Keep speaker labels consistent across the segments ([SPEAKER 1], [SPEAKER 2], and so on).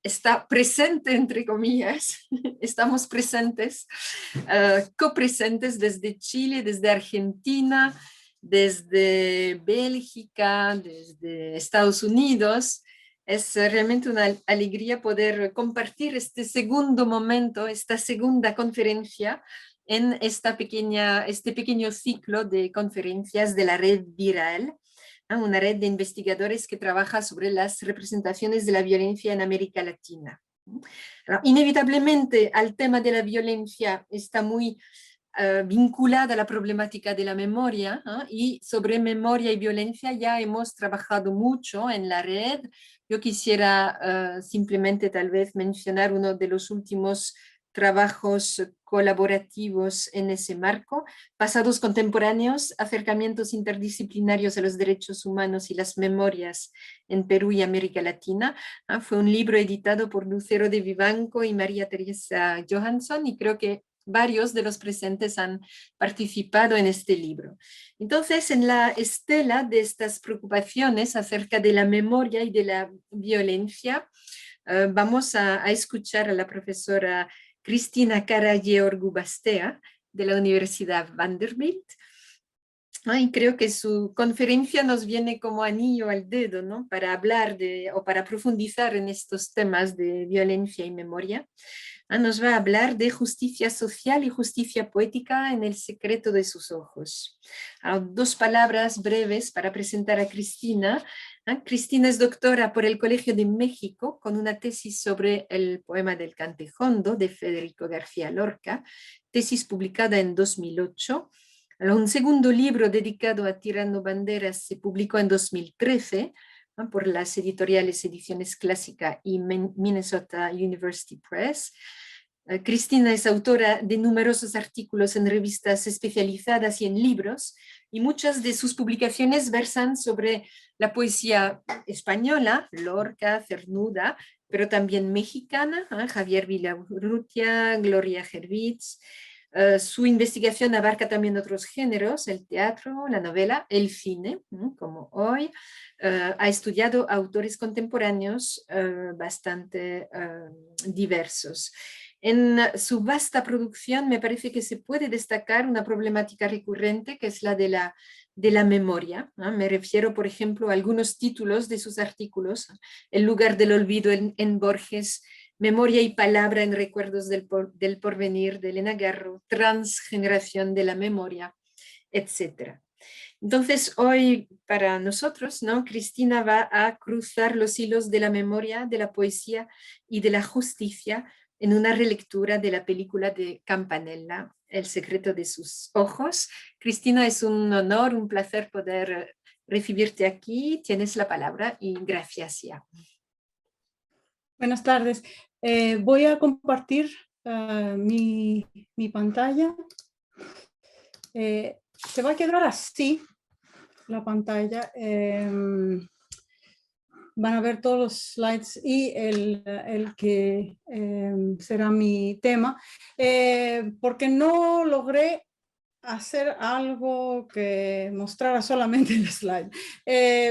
[SPEAKER 1] está presente, entre comillas, estamos presentes, copresentes desde Chile, desde Argentina, desde Bélgica, desde Estados Unidos. Es realmente una alegría poder compartir este segundo momento, esta segunda conferencia en este pequeño ciclo de conferencias de la red Viral, una red de investigadores que trabaja sobre las representaciones de la violencia en América Latina. Inevitablemente al tema de la violencia está muy vinculada a la problemática de la memoria, y sobre memoria y violencia ya hemos trabajado mucho en la red. Yo quisiera simplemente tal vez mencionar uno de los últimos trabajos colaborativos en ese marco, pasados contemporáneos, acercamientos interdisciplinarios a los derechos humanos y las memorias en Perú y América Latina. Fue un libro editado por Lucero de Vivanco y María Teresa Johansson, y creo que varios de los presentes han participado en este libro. Entonces, en la estela de estas preocupaciones acerca de la memoria y de la violencia, vamos a escuchar a la profesora Cristina Kara-Georgu-Bastea de la Universidad Vanderbilt. Y creo que su conferencia nos viene como anillo al dedo, ¿no? Para hablar o para profundizar en estos temas de violencia y memoria. Nos va a hablar de justicia social y justicia poética en el secreto de sus ojos. Dos palabras breves para presentar a Cristina. Cristina es doctora por el Colegio de México con una tesis sobre el poema del Cantejondo de Federico García Lorca, tesis publicada en 2008. Un segundo libro dedicado a Tirando Banderas se publicó en 2013 por las editoriales Ediciones Clásica y Minnesota University Press. Cristina es autora de numerosos artículos en revistas especializadas y en libros, y muchas de sus publicaciones versan sobre la poesía española, Lorca, Cernuda, pero también mexicana, Javier Villaurrutia, Gloria Gervitz. Su investigación abarca también otros géneros, el teatro, la novela, el cine, como hoy. Ha estudiado autores contemporáneos bastante diversos. En su vasta producción me parece que se puede destacar una problemática recurrente que es la de la memoria. Me refiero, por ejemplo, a algunos títulos de sus artículos: El lugar del olvido en Borges, Memoria y palabra en recuerdos del porvenir de Elena Garro, Transgeneración de la memoria, etc. Entonces, hoy para nosotros, ¿no? Cristina va a cruzar los hilos de la memoria, de la poesía y de la justicia en una relectura de la película de Campanella, El secreto de sus ojos. Cristina, es un honor, un placer poder recibirte aquí. Tienes la palabra y gracias ya.
[SPEAKER 2] Buenas tardes. Voy a compartir mi pantalla. Se va a quedar así la pantalla. Van a ver todos los slides y el que será mi tema, porque no logré hacer algo que mostrara solamente el slide.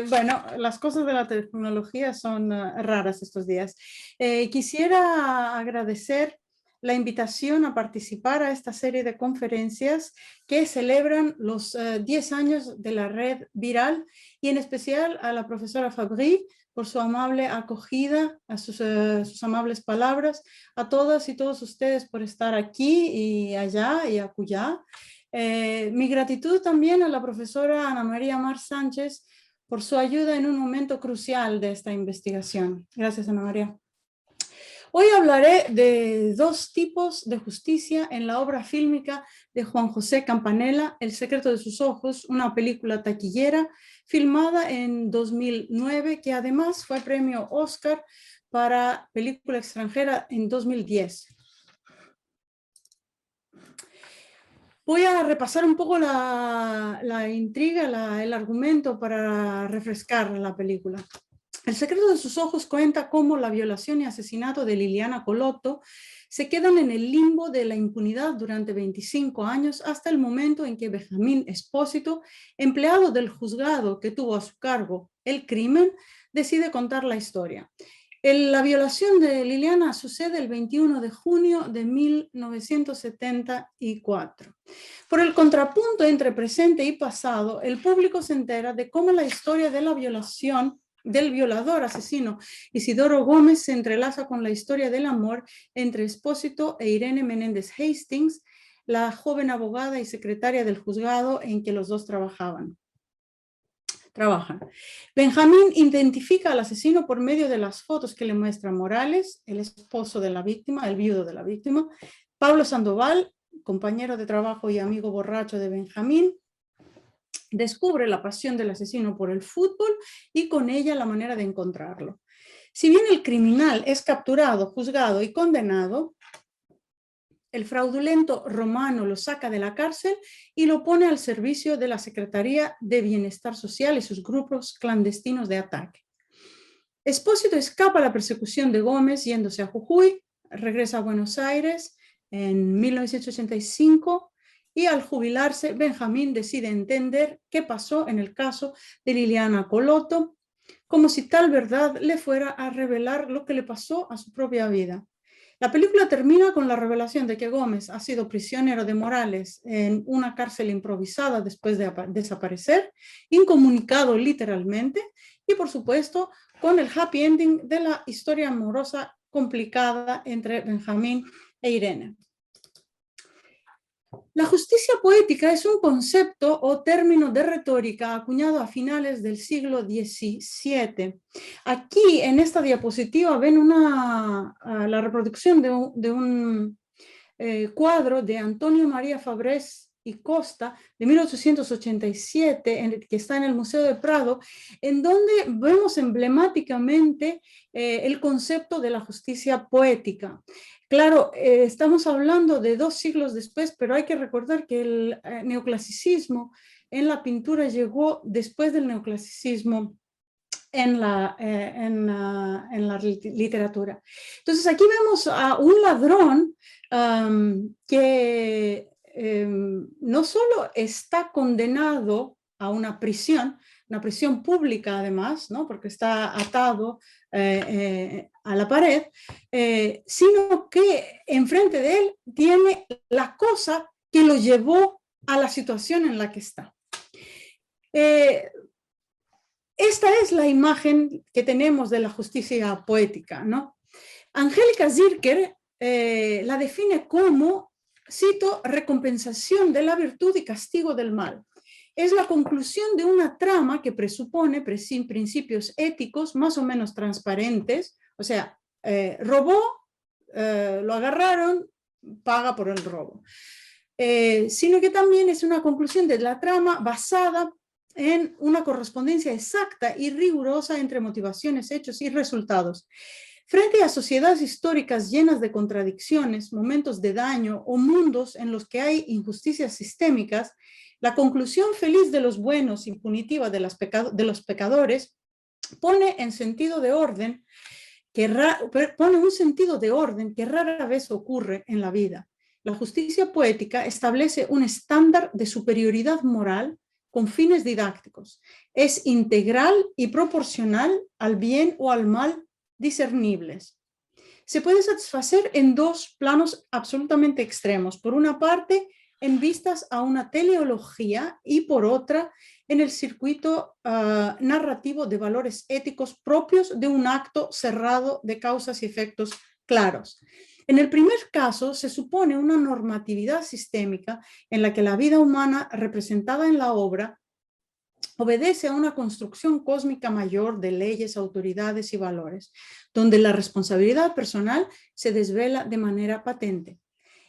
[SPEAKER 2] Bueno, las cosas de la tecnología son raras estos días. Quisiera agradecer la invitación a participar a esta serie de conferencias que celebran los 10 años de la red Viral, y en especial a la profesora Fabry por su amable acogida, a sus amables palabras, a todas y todos ustedes por estar aquí y allá y acullá. Mi gratitud también a la profesora Ana María Mar Sánchez por su ayuda en un momento crucial de esta investigación. Gracias, Ana María. Hoy hablaré de dos tipos de justicia en la obra fílmica de Juan José Campanella, El secreto de sus ojos, una película taquillera filmada en 2009, que además fue premio Oscar para película extranjera en 2010. Voy a repasar un poco la intriga, el argumento para refrescar la película. El secreto de sus ojos cuenta cómo la violación y asesinato de Liliana Colotto se quedan en el limbo de la impunidad durante 25 años hasta el momento en que Benjamín Espósito, empleado del juzgado que tuvo a su cargo el crimen, decide contar la historia. La violación de Liliana sucede el 21 de junio de 1974. Por el contrapunto entre presente y pasado, el público se entera de cómo la historia de la violación del violador asesino Isidoro Gómez se entrelaza con la historia del amor entre Espósito e Irene Menéndez Hastings, la joven abogada y secretaria del juzgado en que los dos trabajan. Benjamín identifica al asesino por medio de las fotos que le muestra Morales, el esposo de la víctima, el viudo de la víctima, Pablo Sandoval, compañero de trabajo y amigo borracho de Benjamín, descubre la pasión del asesino por el fútbol y con ella la manera de encontrarlo. Si bien el criminal es capturado, juzgado y condenado, el fraudulento Romano lo saca de la cárcel y lo pone al servicio de la Secretaría de Bienestar Social y sus grupos clandestinos de ataque. Espósito escapa a la persecución de Gómez yéndose a Jujuy, regresa a Buenos Aires en 1985 y al jubilarse Benjamín decide entender qué pasó en el caso de Liliana Coloto, como si tal verdad le fuera a revelar lo que le pasó a su propia vida. La película termina con la revelación de que Gómez ha sido prisionero de Morales en una cárcel improvisada después de desaparecer, incomunicado literalmente, y por supuesto con el happy ending de la historia amorosa complicada entre Benjamín e Irene. La justicia poética es un concepto o término de retórica acuñado a finales del siglo XVII. Aquí en esta diapositiva ven la reproducción de un cuadro de Antonio María Fabrés y Costa de 1887, que está en el Museo de Prado, en donde vemos emblemáticamente el concepto de la justicia poética. Claro, estamos hablando de 2 siglos después, pero hay que recordar que el neoclasicismo en la pintura llegó después del neoclasicismo en la literatura. Entonces aquí vemos a un ladrón que no solo está condenado a una prisión pública además, ¿no? Porque está atado a la pared, sino que enfrente de él tiene la cosa que lo llevó a la situación en la que está. Esta es la imagen que tenemos de la justicia poética, ¿no? Angélica Zirker la define como, cito, recompensación de la virtud y castigo del mal. Es la conclusión de una trama que presupone principios éticos más o menos transparentes, o sea, robó, lo agarraron, paga por el robo. Sino que también es una conclusión de la trama basada en una correspondencia exacta y rigurosa entre motivaciones, hechos y resultados. Frente a sociedades históricas llenas de contradicciones, momentos de daño o mundos en los que hay injusticias sistémicas, la conclusión feliz de los buenos y punitiva de los pecadores pone un sentido de orden que rara vez ocurre en la vida. La justicia poética establece un estándar de superioridad moral con fines didácticos. Es integral y proporcional al bien o al mal discernibles. Se puede satisfacer en 2 planos absolutamente extremos. Por una parte, en vistas a una teleología y por otra, en el circuito narrativo de valores éticos propios de un acto cerrado de causas y efectos claros. En el primer caso, se supone una normatividad sistémica en la que la vida humana representada en la obra obedece a una construcción cósmica mayor de leyes, autoridades y valores, donde la responsabilidad personal se desvela de manera patente.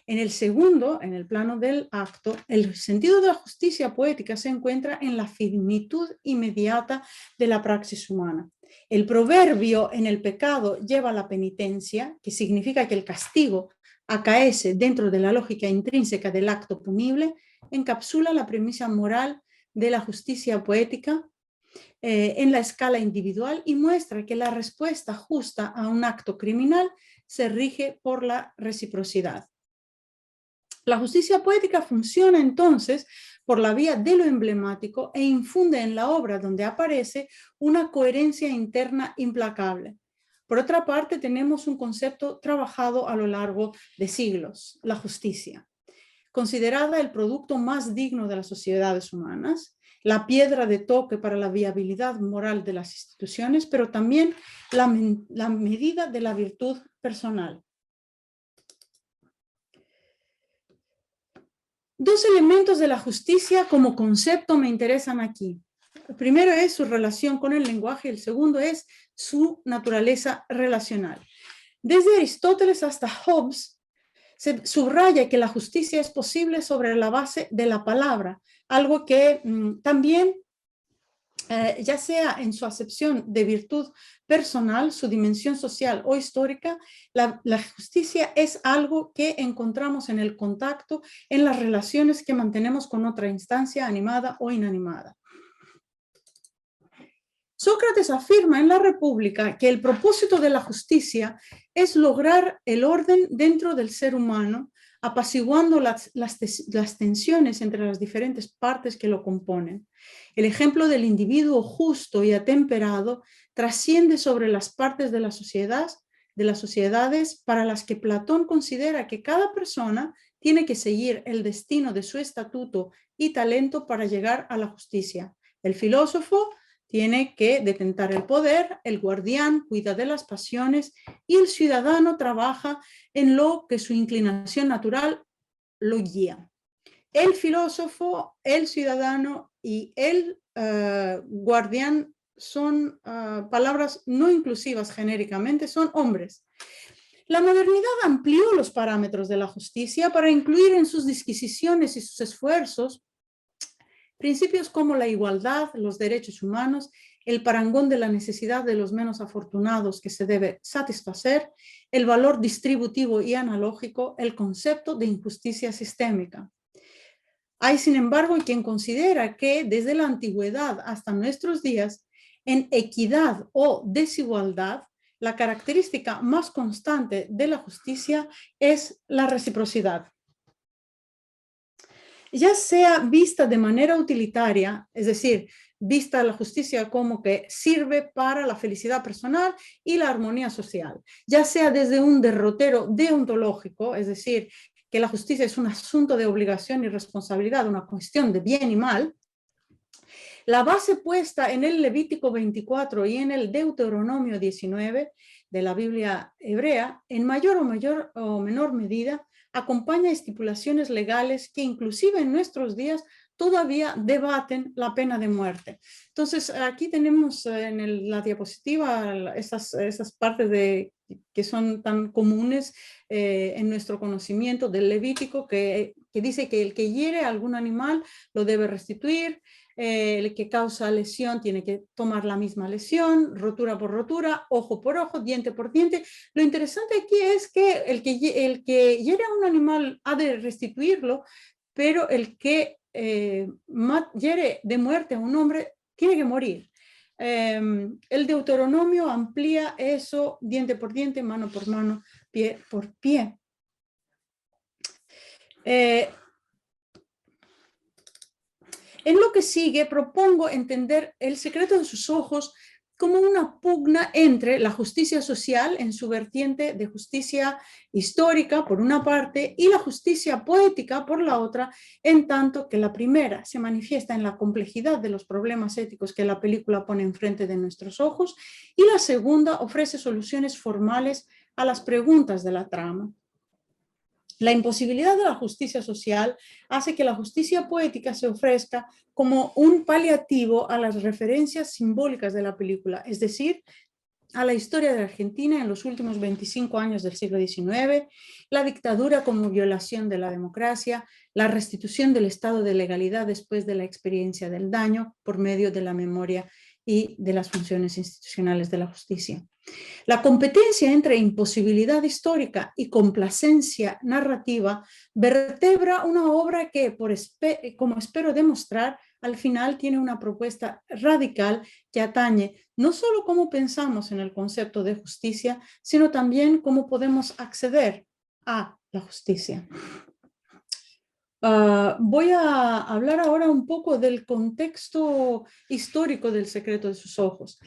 [SPEAKER 2] En el segundo, en el plano del acto, el sentido de la justicia poética se encuentra en la finitud inmediata de la praxis humana. El proverbio en el pecado lleva a la penitencia, que significa que el castigo acaece dentro de la lógica intrínseca del acto punible, encapsula la premisa moral de la justicia poética en la escala individual y muestra que la respuesta justa a un acto criminal se rige por la reciprocidad. La justicia poética funciona entonces por la vía de lo emblemático e infunde en la obra donde aparece una coherencia interna implacable. Por otra parte, tenemos un concepto trabajado a lo largo de siglos, la justicia, considerada el producto más digno de las sociedades humanas, la piedra de toque para la viabilidad moral de las instituciones, pero también la medida de la virtud personal. Dos elementos de la justicia como concepto me interesan aquí. El primero es su relación con el lenguaje, el segundo es su naturaleza relacional. Desde Aristóteles hasta Hobbes, se subraya que la justicia es posible sobre la base de la palabra, algo que también, ya sea en su acepción de virtud personal, su dimensión social o histórica, la justicia es algo que encontramos en el contacto, en las relaciones que mantenemos con otra instancia animada o inanimada. Sócrates afirma en la República que el propósito de la justicia es lograr el orden dentro del ser humano, apaciguando las tensiones entre las diferentes partes que lo componen. El ejemplo del individuo justo y atemperado trasciende sobre las partes de las sociedades para las que Platón considera que cada persona tiene que seguir el destino de su estatuto y talento para llegar a la justicia. El filósofo tiene que detentar el poder, el guardián cuida de las pasiones y el ciudadano trabaja en lo que su inclinación natural lo guía. El filósofo, el ciudadano y el guardián son palabras no inclusivas genéricamente, son hombres. La modernidad amplió los parámetros de la justicia para incluir en sus disquisiciones y sus esfuerzos principios como la igualdad, los derechos humanos, el parangón de la necesidad de los menos afortunados que se debe satisfacer, el valor distributivo y analógico, el concepto de injusticia sistémica. Hay, sin embargo, quien considera que desde la antigüedad hasta nuestros días, en equidad o desigualdad, la característica más constante de la justicia es la reciprocidad. Ya sea vista de manera utilitaria, es decir, vista la justicia como que sirve para la felicidad personal y la armonía social, ya sea desde un derrotero deontológico, es decir, que la justicia es un asunto de obligación y responsabilidad, una cuestión de bien y mal, la base puesta en el Levítico 24 y en el Deuteronomio 19 de la Biblia hebrea, en mayor o menor medida, acompaña estipulaciones legales que inclusive en nuestros días todavía debaten la pena de muerte. Entonces, aquí tenemos en la diapositiva esas partes que son tan comunes en nuestro conocimiento del Levítico, que dice que el que hiere a algún animal lo debe restituir, el que causa lesión tiene que tomar la misma lesión, rotura por rotura, ojo por ojo, diente por diente. Lo interesante aquí es que el que hiere a un animal ha de restituirlo, pero el que hiere de muerte a un hombre tiene que morir. El Deuteronomio amplía eso diente por diente, mano por mano, pie por pie. En lo que sigue, propongo entender El secreto de sus ojos como una pugna entre la justicia social en su vertiente de justicia histórica, por una parte, y la justicia poética, por la otra, en tanto que la primera se manifiesta en la complejidad de los problemas éticos que la película pone enfrente de nuestros ojos, y la segunda ofrece soluciones formales a las preguntas de la trama. La imposibilidad de la justicia social hace que la justicia poética se ofrezca como un paliativo a las referencias simbólicas de la película, es decir, a la historia de Argentina en los últimos 25 años del siglo XIX, la dictadura como violación de la democracia, la restitución del estado de legalidad después de la experiencia del daño por medio de la memoria y de las funciones institucionales de la justicia. La competencia entre imposibilidad histórica y complacencia narrativa vertebra una obra que, como espero demostrar, al final tiene una propuesta radical que atañe no solo cómo pensamos en el concepto de justicia, sino también cómo podemos acceder a la justicia. Voy a hablar ahora un poco del contexto histórico del secreto de sus ojos.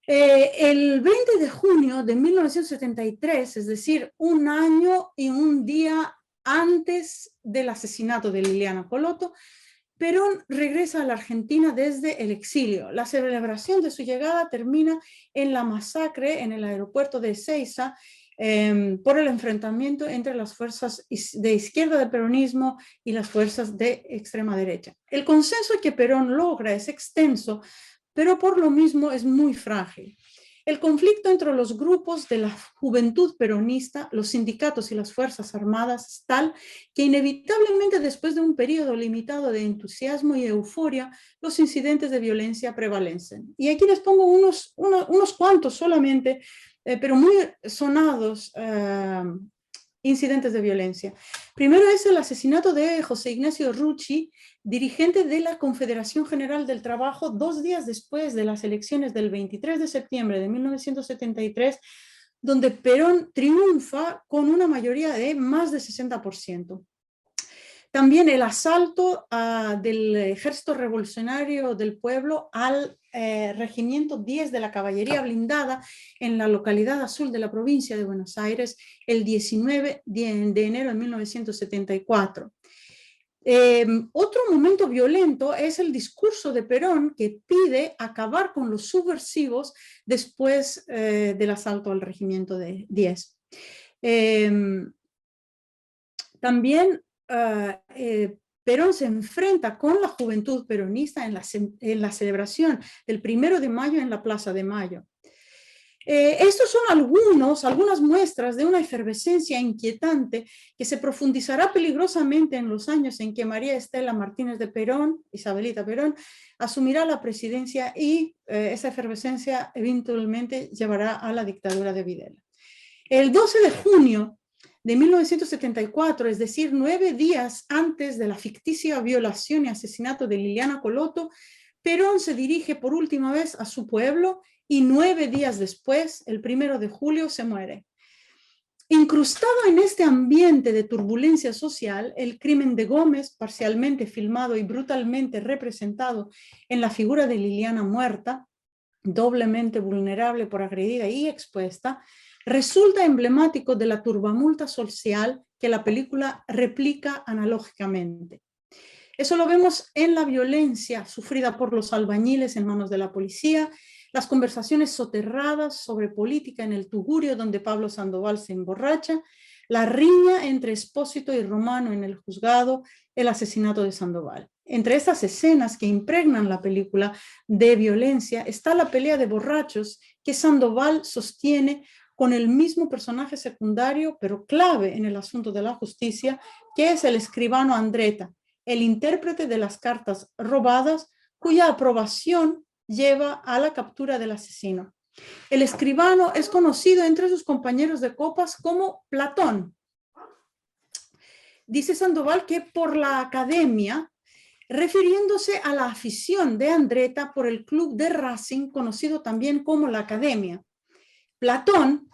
[SPEAKER 2] El 20 de junio de 1973, es decir, un año y un día antes del asesinato de Liliana Coloto, Perón regresa a la Argentina desde el exilio. La celebración de su llegada termina en la masacre en el aeropuerto de Ezeiza por el enfrentamiento entre las fuerzas de izquierda del peronismo y las fuerzas de extrema derecha. El consenso que Perón logra es extenso, pero por lo mismo es muy frágil. El conflicto entre los grupos de la juventud peronista, los sindicatos y las fuerzas armadas es tal que inevitablemente después de un periodo limitado de entusiasmo y euforia, los incidentes de violencia prevalecen. Y aquí les pongo unos cuantos solamente, pero muy sonados incidentes de violencia. Primero es el asesinato de José Ignacio Rucci, dirigente de la Confederación General del Trabajo, 2 días después de las elecciones del 23 de septiembre de 1973, donde Perón triunfa con una mayoría de más de 60%. También el asalto del Ejército Revolucionario del Pueblo al Regimiento 10 de la Caballería Blindada en la localidad azul de la provincia de Buenos Aires el 19 de enero de 1974. Otro momento violento es el discurso de Perón que pide acabar con los subversivos después del asalto al Regimiento 10. También Perón se enfrenta con la juventud peronista en la celebración del 1 de mayo en la Plaza de Mayo. Estos son algunas muestras de una efervescencia inquietante que se profundizará peligrosamente en los años en que María Estela Martínez de Perón, Isabelita Perón, asumirá la presidencia y esa efervescencia eventualmente llevará a la dictadura de Videla. El 12 de junio de 1974, es decir, 9 días antes de la ficticia violación y asesinato de Liliana Coloto, Perón se dirige por última vez a su pueblo y 9 días después, el 1 de julio, se muere. Incrustado en este ambiente de turbulencia social, el crimen de Gómez, parcialmente filmado y brutalmente representado en la figura de Liliana muerta, doblemente vulnerable por agredida y expuesta, resulta emblemático de la turbamulta social que la película replica analógicamente. Eso lo vemos en la violencia sufrida por los albañiles en manos de la policía, las conversaciones soterradas sobre política en el Tugurio donde Pablo Sandoval se emborracha, la riña entre Espósito y Romano en el juzgado, el asesinato de Sandoval. Entre estas escenas que impregnan la película de violencia está la pelea de borrachos que Sandoval sostiene con el mismo personaje secundario, pero clave en el asunto de la justicia, que es el escribano Andretta, el intérprete de las cartas robadas, cuya aprobación lleva a la captura del asesino. El escribano es conocido entre sus compañeros de copas como Platón. Dice Sandoval que por la academia, refiriéndose a la afición de Andretta por el club de Racing, conocido también como la Academia. Platón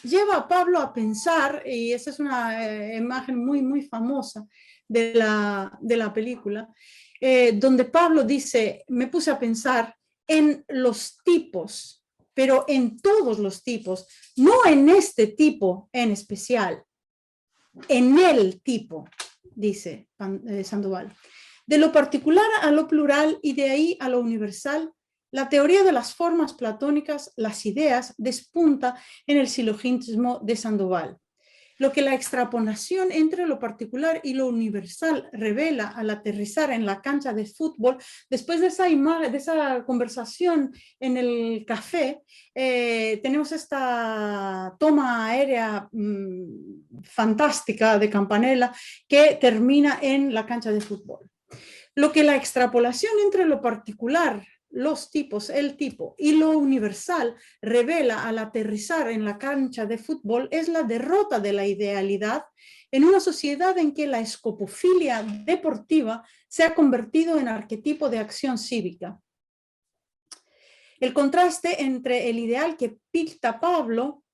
[SPEAKER 2] lleva a Pablo a pensar, y esa es una imagen muy famosa de la película, donde Pablo dice, me puse a pensar en los tipos, pero en todos los tipos, no en este tipo en especial, en el tipo, dice Sandoval. De lo particular a lo plural y de ahí a lo universal, la teoría de las formas platónicas, las ideas, despunta en el silogismo de Sandoval. Lo que la extrapolación entre lo particular y lo universal revela al aterrizar en la cancha de fútbol, después de esa conversación en el café, tenemos esta toma aérea fantástica de Campanella que termina en la cancha de fútbol. Lo que la extrapolación entre lo particular, los tipos, el tipo y lo universal revela al aterrizar en la cancha de fútbol es la derrota de la idealidad en una sociedad en que la escopofilia deportiva se ha convertido en arquetipo de acción cívica. El contraste entre el ideal que pinta Pablo,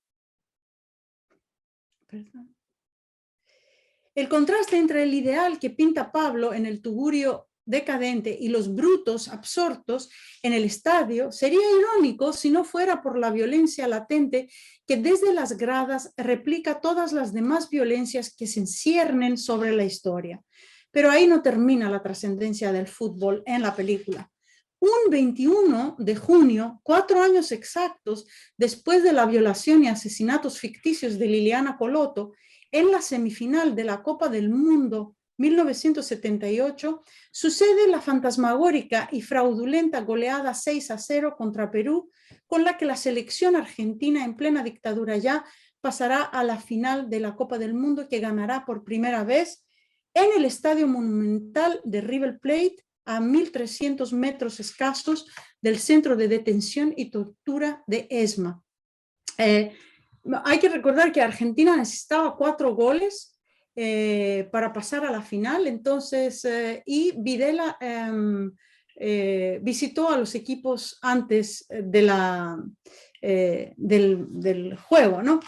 [SPEAKER 2] el contraste entre el ideal que pinta Pablo en el Tugurio decadente y los brutos absortos en el estadio sería irónico si no fuera por la violencia latente que desde las gradas replica todas las demás violencias que se ciernen sobre la historia. Pero ahí no termina la trascendencia del fútbol en la película. Un 21 de junio, 4 años exactos después de la violación y asesinatos ficticios de Liliana Colotto, en la semifinal de la Copa del Mundo 1978, sucede la fantasmagórica y fraudulenta goleada 6-0 contra Perú, con la que la selección argentina en plena dictadura ya pasará a la final de la Copa del Mundo, que ganará por primera vez en el Estadio Monumental de River Plate, a 1.300 metros escasos del centro de detención y tortura de ESMA. Hay que recordar que Argentina necesitaba 4 goles para pasar a la final, entonces, y Videla visitó a los equipos antes del juego, ¿no?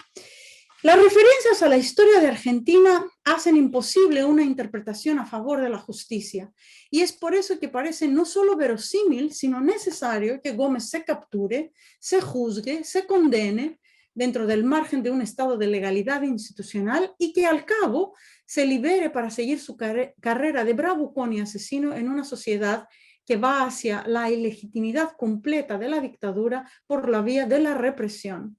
[SPEAKER 2] Las referencias a la historia de Argentina hacen imposible una interpretación a favor de la justicia, y es por eso que parece no solo verosímil, sino necesario que Gómez se capture, se juzgue, se condene dentro del margen de un estado de legalidad institucional y que al cabo se libere para seguir su carrera de bravucón y asesino en una sociedad que va hacia la ilegitimidad completa de la dictadura por la vía de la represión.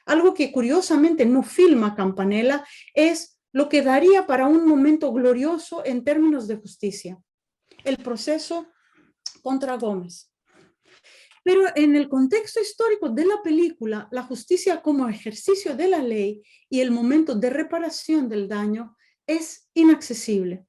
[SPEAKER 2] Algo que curiosamente no filma Campanella es lo que daría para un momento glorioso en términos de justicia: el proceso contra Gómez. Pero en el contexto histórico de la película, la justicia como ejercicio de la ley y el momento de reparación del daño es inaccesible.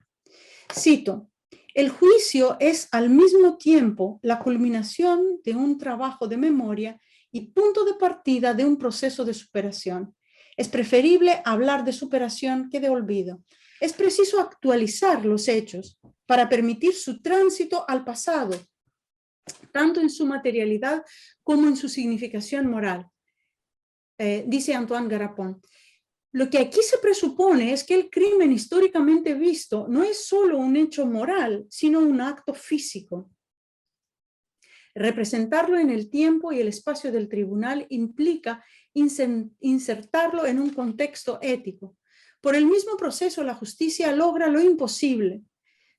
[SPEAKER 2] Cito: el juicio es al mismo tiempo la culminación de un trabajo de memoria y punto de partida de un proceso de superación. Es preferible hablar de superación que de olvido. Es preciso actualizar los hechos para permitir su tránsito al pasado, tanto en su materialidad como en su significación moral. Dice Antoine Garapon. Lo que aquí se presupone es que el crimen históricamente visto no es solo un hecho moral, sino un acto físico. Representarlo en el tiempo y el espacio del tribunal implica insertarlo en un contexto ético. Por el mismo proceso, la justicia logra lo imposible: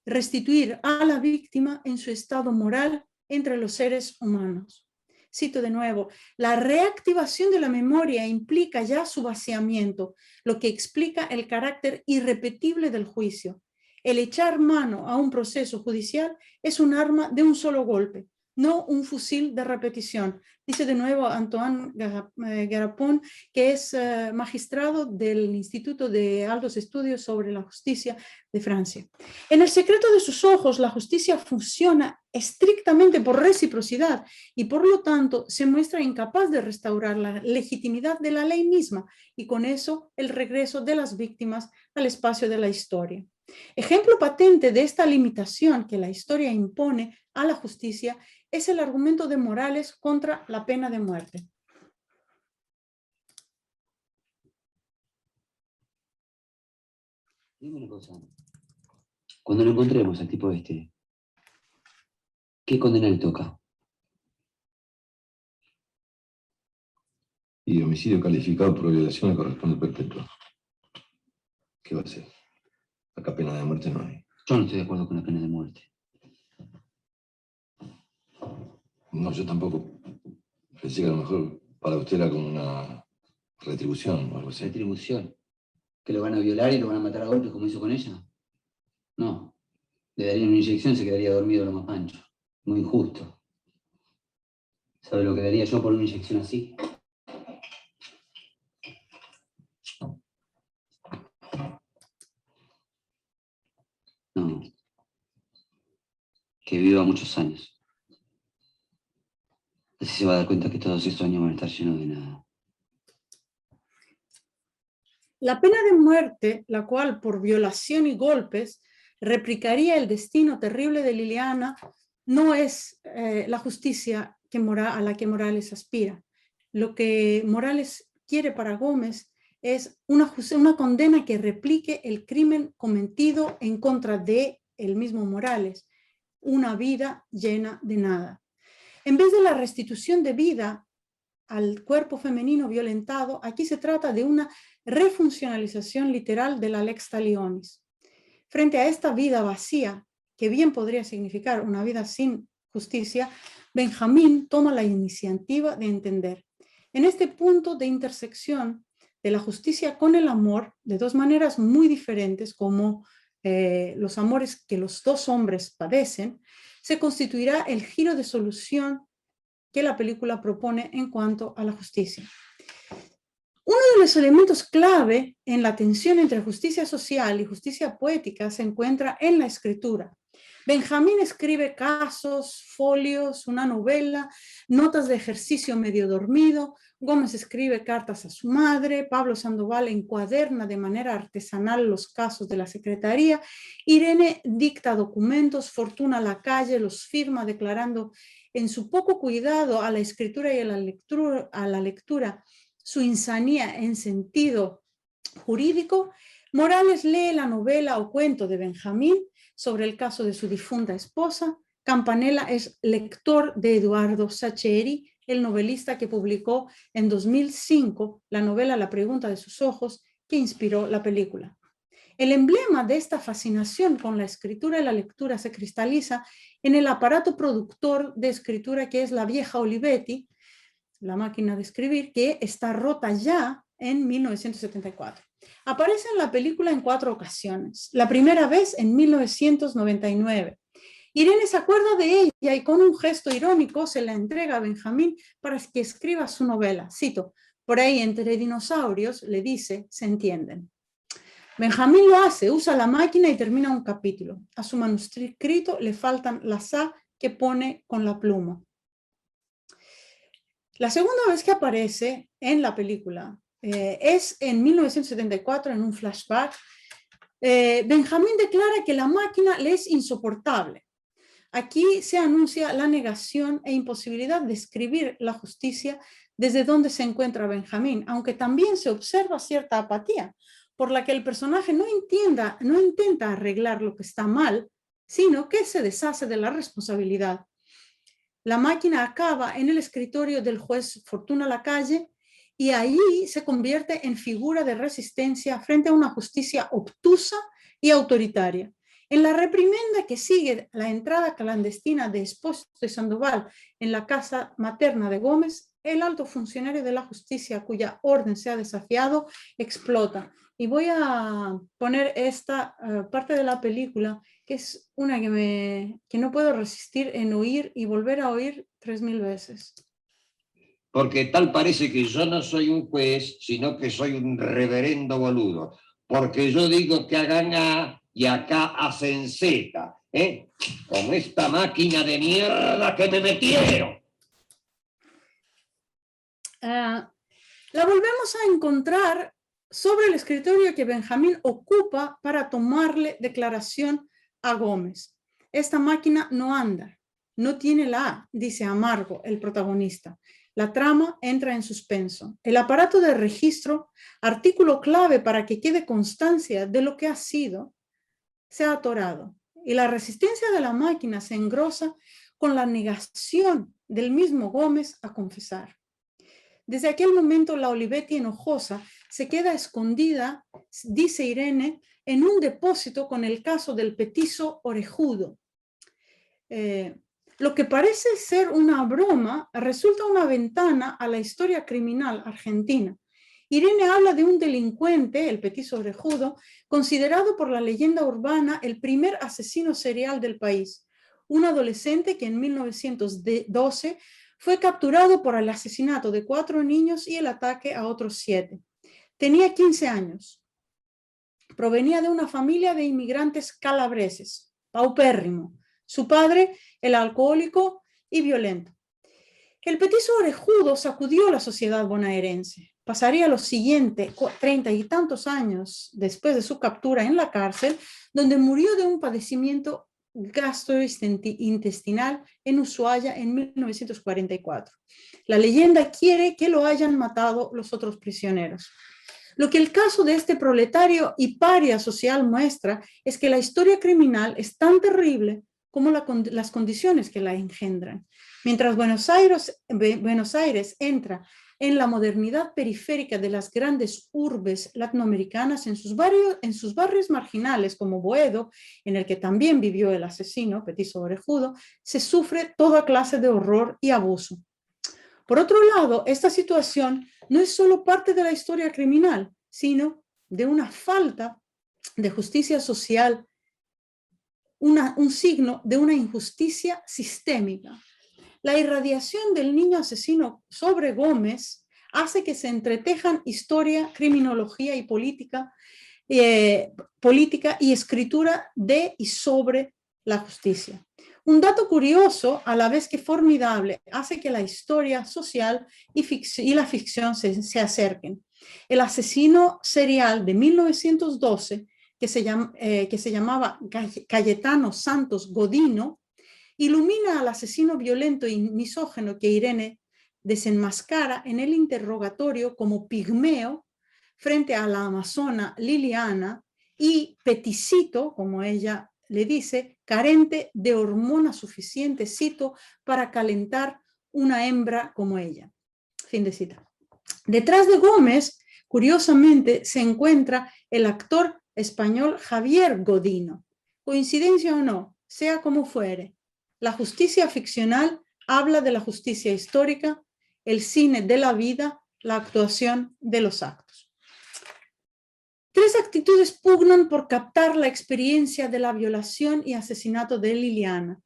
[SPEAKER 2] restituir a la víctima en su estado moral entre los seres humanos. Cito de nuevo: la reactivación de la memoria implica ya su vaciamiento, lo que explica el carácter irrepetible del juicio. El echar mano a un proceso judicial es un arma de un solo golpe, no un fusil de repetición. Dice de nuevo Antoine Garapon, que es magistrado del Instituto de Altos Estudios sobre la Justicia de Francia. En el secreto de sus ojos, la justicia funciona estrictamente por reciprocidad y por lo tanto se muestra incapaz de restaurar la legitimidad de la ley misma y con eso el regreso de las víctimas al espacio de la historia. Ejemplo patente de esta limitación que la historia impone a la justicia es el argumento de Morales contra la pena de muerte.
[SPEAKER 3] Dime una cosa. Cuando lo encontremos al tipo este, ¿qué condena le toca?
[SPEAKER 4] Y homicidio calificado por violación le corresponde perpetuo. ¿Qué va a hacer? Acá pena de muerte no hay.
[SPEAKER 3] Yo no estoy de acuerdo con la pena de muerte.
[SPEAKER 4] No, yo tampoco. Pensé que a lo mejor para usted era como una retribución o algo así.
[SPEAKER 3] ¿Retribución? ¿Que lo van a violar y lo van a matar a golpes como hizo con ella? No. Le darían una inyección y se quedaría dormido lo más ancho. Muy injusto. ¿Sabe lo que daría yo por una inyección así? No. Que viva muchos años. Así se va a dar cuenta que todos estos años van a estar llenos de nada.
[SPEAKER 2] La pena de muerte, la cual por violación y golpes replicaría el destino terrible de Liliana, no es la justicia a la que Morales aspira. Lo que Morales quiere para Gómez es una condena que replique el crimen cometido en contra de el mismo Morales. una vida llena de nada. En vez de la restitución de vida al cuerpo femenino violentado, aquí se trata de una refuncionalización literal de la lex talionis. Frente a esta vida vacía, que bien podría significar una vida sin justicia, Benjamín toma la iniciativa de entender. En este punto de intersección de la justicia con el amor, de dos maneras muy diferentes, como los amores que los dos hombres padecen, se constituirá el giro de solución que la película propone en cuanto a la justicia. Uno de los elementos clave en la tensión entre justicia social y justicia poética se encuentra en la escritura. Benjamín escribe casos, folios, una novela, notas de ejercicio medio dormido. Gómez escribe cartas a su madre. Pablo Sandoval encuaderna de manera artesanal los casos de la secretaría. Irene dicta documentos. Fortuna Lacalle los firma declarando en su poco cuidado a la escritura y a la lectura su insanía en sentido jurídico. Morales lee la novela o cuento de Benjamín sobre el caso de su difunta esposa. Campanella es lector de Eduardo Sacheri, el novelista que publicó en 2005 la novela La pregunta de sus ojos, que inspiró la película. El emblema de esta fascinación con la escritura y la lectura se cristaliza en el aparato productor de escritura que es la vieja Olivetti, la máquina de escribir, que está rota ya en 1974. Aparece en la película en 4 ocasiones. La primera vez en 1999. Irene se acuerda de ella y con un gesto irónico se la entrega a Benjamín para que escriba su novela. Cito, por ahí entre dinosaurios, le dice, se entienden. Benjamín lo hace, usa la máquina y termina un capítulo. A su manuscrito le faltan las A que pone con la pluma. La segunda vez que aparece en la película es en 1974, en un flashback. Benjamín declara que la máquina le es insoportable. Aquí se anuncia la negación e imposibilidad de escribir la justicia desde donde se encuentra Benjamín, aunque también se observa cierta apatía, por la que el personaje no intenta arreglar lo que está mal, sino que se deshace de la responsabilidad. La máquina acaba en el escritorio del juez Fortuna Lacalle y allí se convierte en figura de resistencia frente a una justicia obtusa y autoritaria. En la reprimenda que sigue la entrada clandestina de Espósito y Sandoval en la casa materna de Gómez, el alto funcionario de la justicia cuya orden se ha desafiado explota. Y voy a poner esta parte de la película, que es una que no puedo resistir en oír y volver a oír 3000 veces.
[SPEAKER 5] Porque tal parece que yo no soy un juez, sino que soy un reverendo boludo. Porque yo digo que hagan A y acá hacen Z, ¿eh? Como esta máquina de mierda que me metieron.
[SPEAKER 2] La volvemos a encontrar sobre el escritorio que Benjamín ocupa para tomarle declaración a Gómez. Esta máquina no anda, no tiene la A, dice Amargo, el protagonista. La trama entra en suspenso. El aparato de registro, artículo clave para que quede constancia de lo que ha sido, se ha atorado. Y la resistencia de la máquina se engrosa con la negación del mismo Gómez a confesar. Desde aquel momento, la Olivetti enojosa se queda escondida, dice Irene, en un depósito con el caso del petizo orejudo. Lo que parece ser una broma resulta una ventana a la historia criminal argentina. Irene habla de un delincuente, el petizo orejudo, considerado por la leyenda urbana el primer asesino serial del país. Un adolescente que en 1912 fue capturado por el asesinato de 4 niños y el ataque a otros 7. Tenía 15 años. Provenía de una familia de inmigrantes calabreses, paupérrimo. Su padre, el alcohólico y violento. El petizo orejudo sacudió la sociedad bonaerense. Pasaría los siguientes 30 y tantos años después de su captura en la cárcel, donde murió de un padecimiento gastrointestinal en Ushuaia en 1944. La leyenda quiere que lo hayan matado los otros prisioneros. Lo que el caso de este proletario y paria social muestra es que la historia criminal es tan terrible como las condiciones que la engendran. Mientras Buenos Aires entra en la modernidad periférica de las grandes urbes latinoamericanas, en sus barrios marginales como Boedo, en el que también vivió el asesino, Petiso Orejudo, se sufre toda clase de horror y abuso. Por otro lado, esta situación no es solo parte de la historia criminal, sino de una falta de justicia social, un signo de una injusticia sistémica. La irradiación del niño asesino sobre Gómez hace que se entretejan historia, criminología y política y escritura de y sobre la justicia. Un dato curioso, a la vez que formidable, hace que la historia social y la ficción se acerquen. El asesino serial de 1912, que se llamaba Cayetano Santos Godino, ilumina al asesino violento y misógino que Irene desenmascara en el interrogatorio como pigmeo frente a la amazona Liliana y peticito, como ella le dice, carente de hormona suficiente, cito, para calentar una hembra como ella. Fin de cita. Detrás de Gómez, curiosamente, se encuentra el actor español Javier Godino. Coincidencia o no, sea como fuere, la justicia ficcional habla de la justicia histórica, el cine de la vida, la actuación de los actos. Tres actitudes pugnan por captar la experiencia de la violación y asesinato de Liliana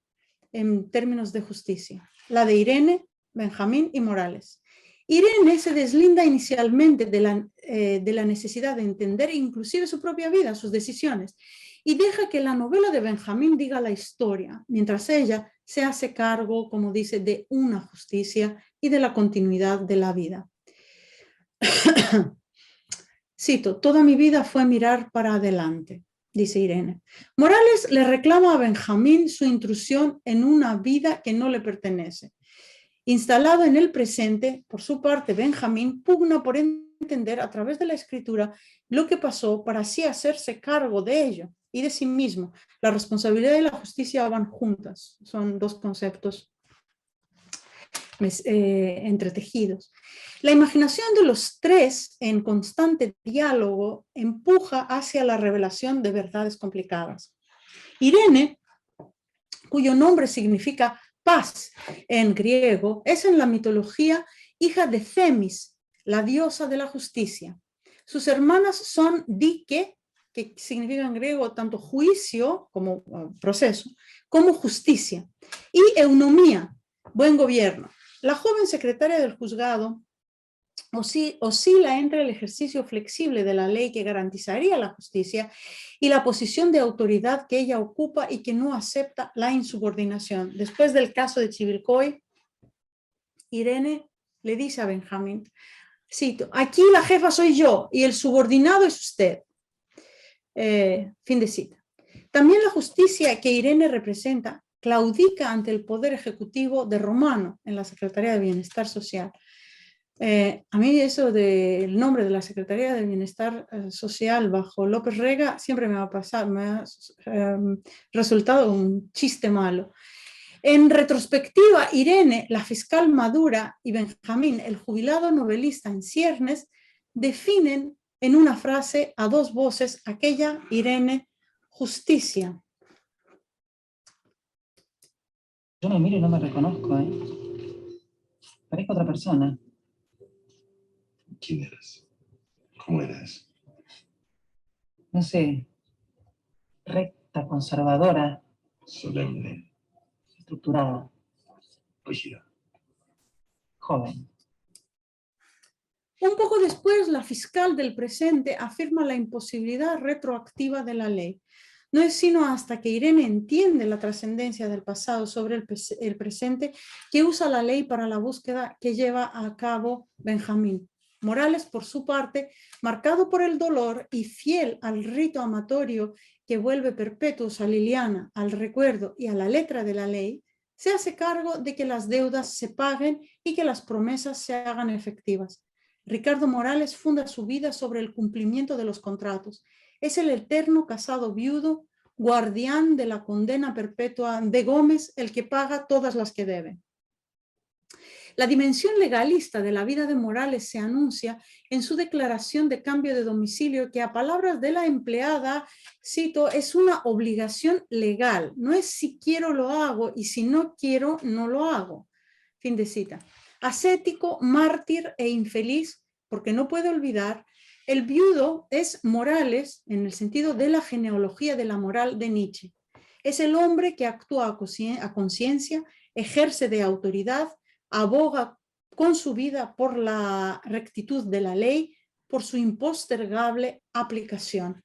[SPEAKER 2] en términos de justicia. La de Irene, Benjamín y Morales. Irene se deslinda inicialmente de la necesidad de entender inclusive su propia vida, sus decisiones, y deja que la novela de Benjamín diga la historia, mientras ella se hace cargo, como dice, de una justicia y de la continuidad de la vida. Cito, toda mi vida fue mirar para adelante, dice Irene. Morales le reclama a Benjamín su intrusión en una vida que no le pertenece. Instalado en el presente, por su parte, Benjamín pugna por entender a través de la escritura lo que pasó para así hacerse cargo de ello y de sí mismo. La responsabilidad y la justicia van juntas, son dos conceptos entretejidos. La imaginación de los tres en constante diálogo empuja hacia la revelación de verdades complicadas. Irene, cuyo nombre significa paz en griego, es en la mitología hija de Themis, la diosa de la justicia. Sus hermanas son Dike, que significa en griego tanto juicio como proceso, como justicia, y Eunomía, buen gobierno. La joven secretaria del juzgado oscila entre el ejercicio flexible de la ley que garantizaría la justicia y la posición de autoridad que ella ocupa y que no acepta la insubordinación. Después del caso de Chivilcoy, Irene le dice a Benjamín, cito, aquí la jefa soy yo y el subordinado es usted. Fin de cita. También la justicia que Irene representa claudica ante el poder ejecutivo de Romano en la Secretaría de Bienestar Social. A mí eso del nombre de la Secretaría de Bienestar Social bajo López Rega siempre me ha resultado un chiste malo. En retrospectiva, Irene, la fiscal madura, y Benjamín, el jubilado novelista en ciernes, definen en una frase a dos voces aquella Irene justicia.
[SPEAKER 6] Yo me miro y no me reconozco, Parezco otra persona.
[SPEAKER 4] ¿Quién eras? ¿Cómo eras?
[SPEAKER 6] No sé, recta, conservadora,
[SPEAKER 4] Solemne,
[SPEAKER 6] estructurada,
[SPEAKER 4] rígida.
[SPEAKER 6] joven.
[SPEAKER 2] Un poco después, la fiscal del presente afirma la imposibilidad retroactiva de la ley. No es sino hasta que Irene entiende la trascendencia del pasado sobre el presente que usa la ley para la búsqueda que lleva a cabo Benjamín. Morales, por su parte, marcado por el dolor y fiel al rito amatorio que vuelve perpetuos a Liliana, al recuerdo y a la letra de la ley, se hace cargo de que las deudas se paguen y que las promesas se hagan efectivas. Ricardo Morales funda su vida sobre el cumplimiento de los contratos. Es el eterno casado viudo, guardián de la condena perpetua de Gómez, el que paga todas las que debe. La dimensión legalista de la vida de Morales se anuncia en su declaración de cambio de domicilio, que a palabras de la empleada, cito, es una obligación legal. No es si quiero lo hago y si no quiero no lo hago. Fin de cita. Ascético, mártir e infeliz, porque no puede olvidar, el viudo es Morales en el sentido de la genealogía de la moral de Nietzsche. Es el hombre que actúa a conciencia, ejerce de autoridad, aboga con su vida por la rectitud de la ley, por su impostergable aplicación.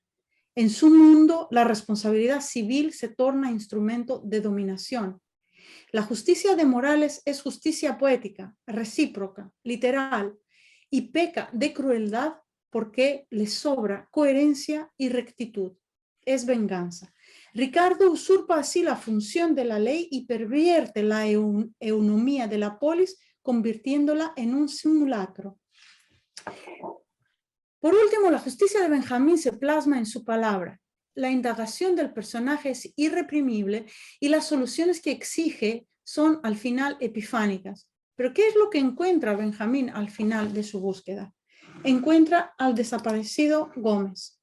[SPEAKER 2] En su mundo, la responsabilidad civil se torna instrumento de dominación. La justicia de Morales es justicia poética, recíproca, literal, y peca de crueldad porque le sobra coherencia y rectitud. Es venganza. Ricardo usurpa así la función de la ley y pervierte la eunomía de la polis, convirtiéndola en un simulacro. Por último, la justicia de Benjamín se plasma en su palabra. La indagación del personaje es irreprimible y las soluciones que exige son al final epifánicas. Pero ¿qué es lo que encuentra Benjamín al final de su búsqueda? Encuentra al desaparecido Gómez.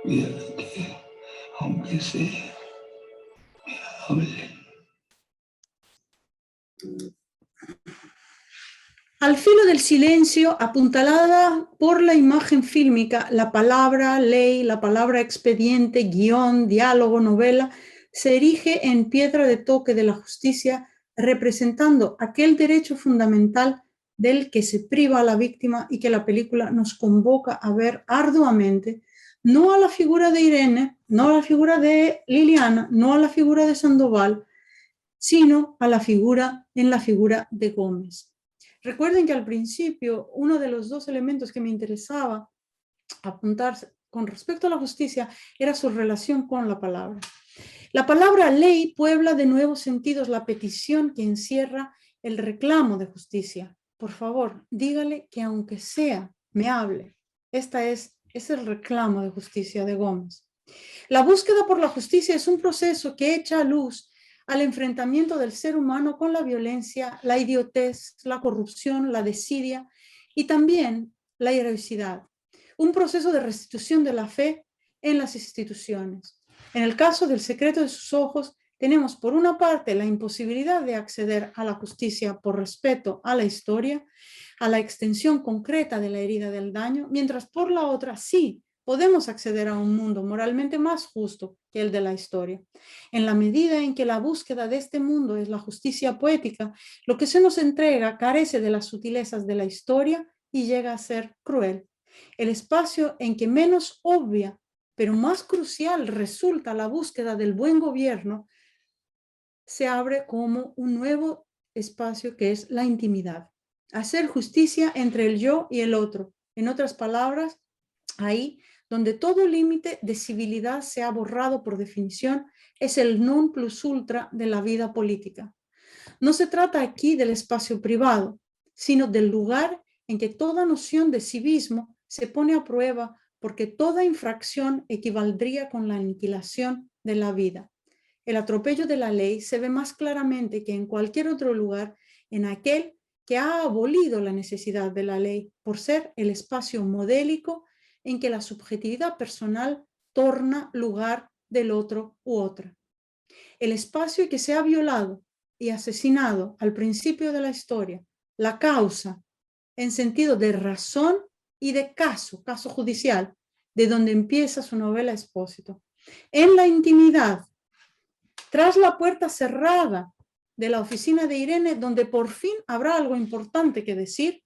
[SPEAKER 7] Mírate, aunque sea, me hable.
[SPEAKER 2] Al filo del silencio, apuntalada por la imagen fílmica, la palabra ley, la palabra expediente, guión, diálogo, novela, se erige en piedra de toque de la justicia, representando aquel derecho fundamental del que se priva a la víctima y que la película nos convoca a ver arduamente, no a la figura de Irene, no a la figura de Liliana, no a la figura de Sandoval, sino a la figura de Gómez. Recuerden que al principio uno de los dos elementos que me interesaba apuntar con respecto a la justicia era su relación con la palabra. La palabra ley puebla de nuevos sentidos la petición que encierra el reclamo de justicia. Por favor, dígale que aunque sea, me hable. Es el reclamo de justicia de Gómez. La búsqueda por la justicia es un proceso que echa a luz al enfrentamiento del ser humano con la violencia, la idiotez, la corrupción, la desidia y también la heroicidad. Un proceso de restitución de la fe en las instituciones. En el caso del secreto de sus ojos, tenemos por una parte la imposibilidad de acceder a la justicia por respeto a la historia, a la extensión concreta de la herida del daño, mientras por la otra sí podemos acceder a un mundo moralmente más justo que el de la historia. En la medida en que la búsqueda de este mundo es la justicia poética, lo que se nos entrega carece de las sutilezas de la historia y llega a ser cruel. El espacio en que menos obvia, pero más crucial resulta la búsqueda del buen gobierno, se abre como un nuevo espacio que es la intimidad. Hacer justicia entre el yo y el otro. En otras palabras, ahí donde todo límite de civilidad se ha borrado por definición, es el non plus ultra de la vida política. No se trata aquí del espacio privado, sino del lugar en que toda noción de civismo se pone a prueba porque toda infracción equivaldría con la aniquilación de la vida. El atropello de la ley se ve más claramente que en cualquier otro lugar en aquel que ha abolido la necesidad de la ley por ser el espacio modélico en que la subjetividad personal torna lugar del otro u otra. El espacio que se ha violado y asesinado al principio de la historia, la causa en sentido de razón y de caso judicial, de donde empieza su novela Expósito. En la intimidad, tras la puerta cerrada de la oficina de Irene, donde por fin habrá algo importante que decir,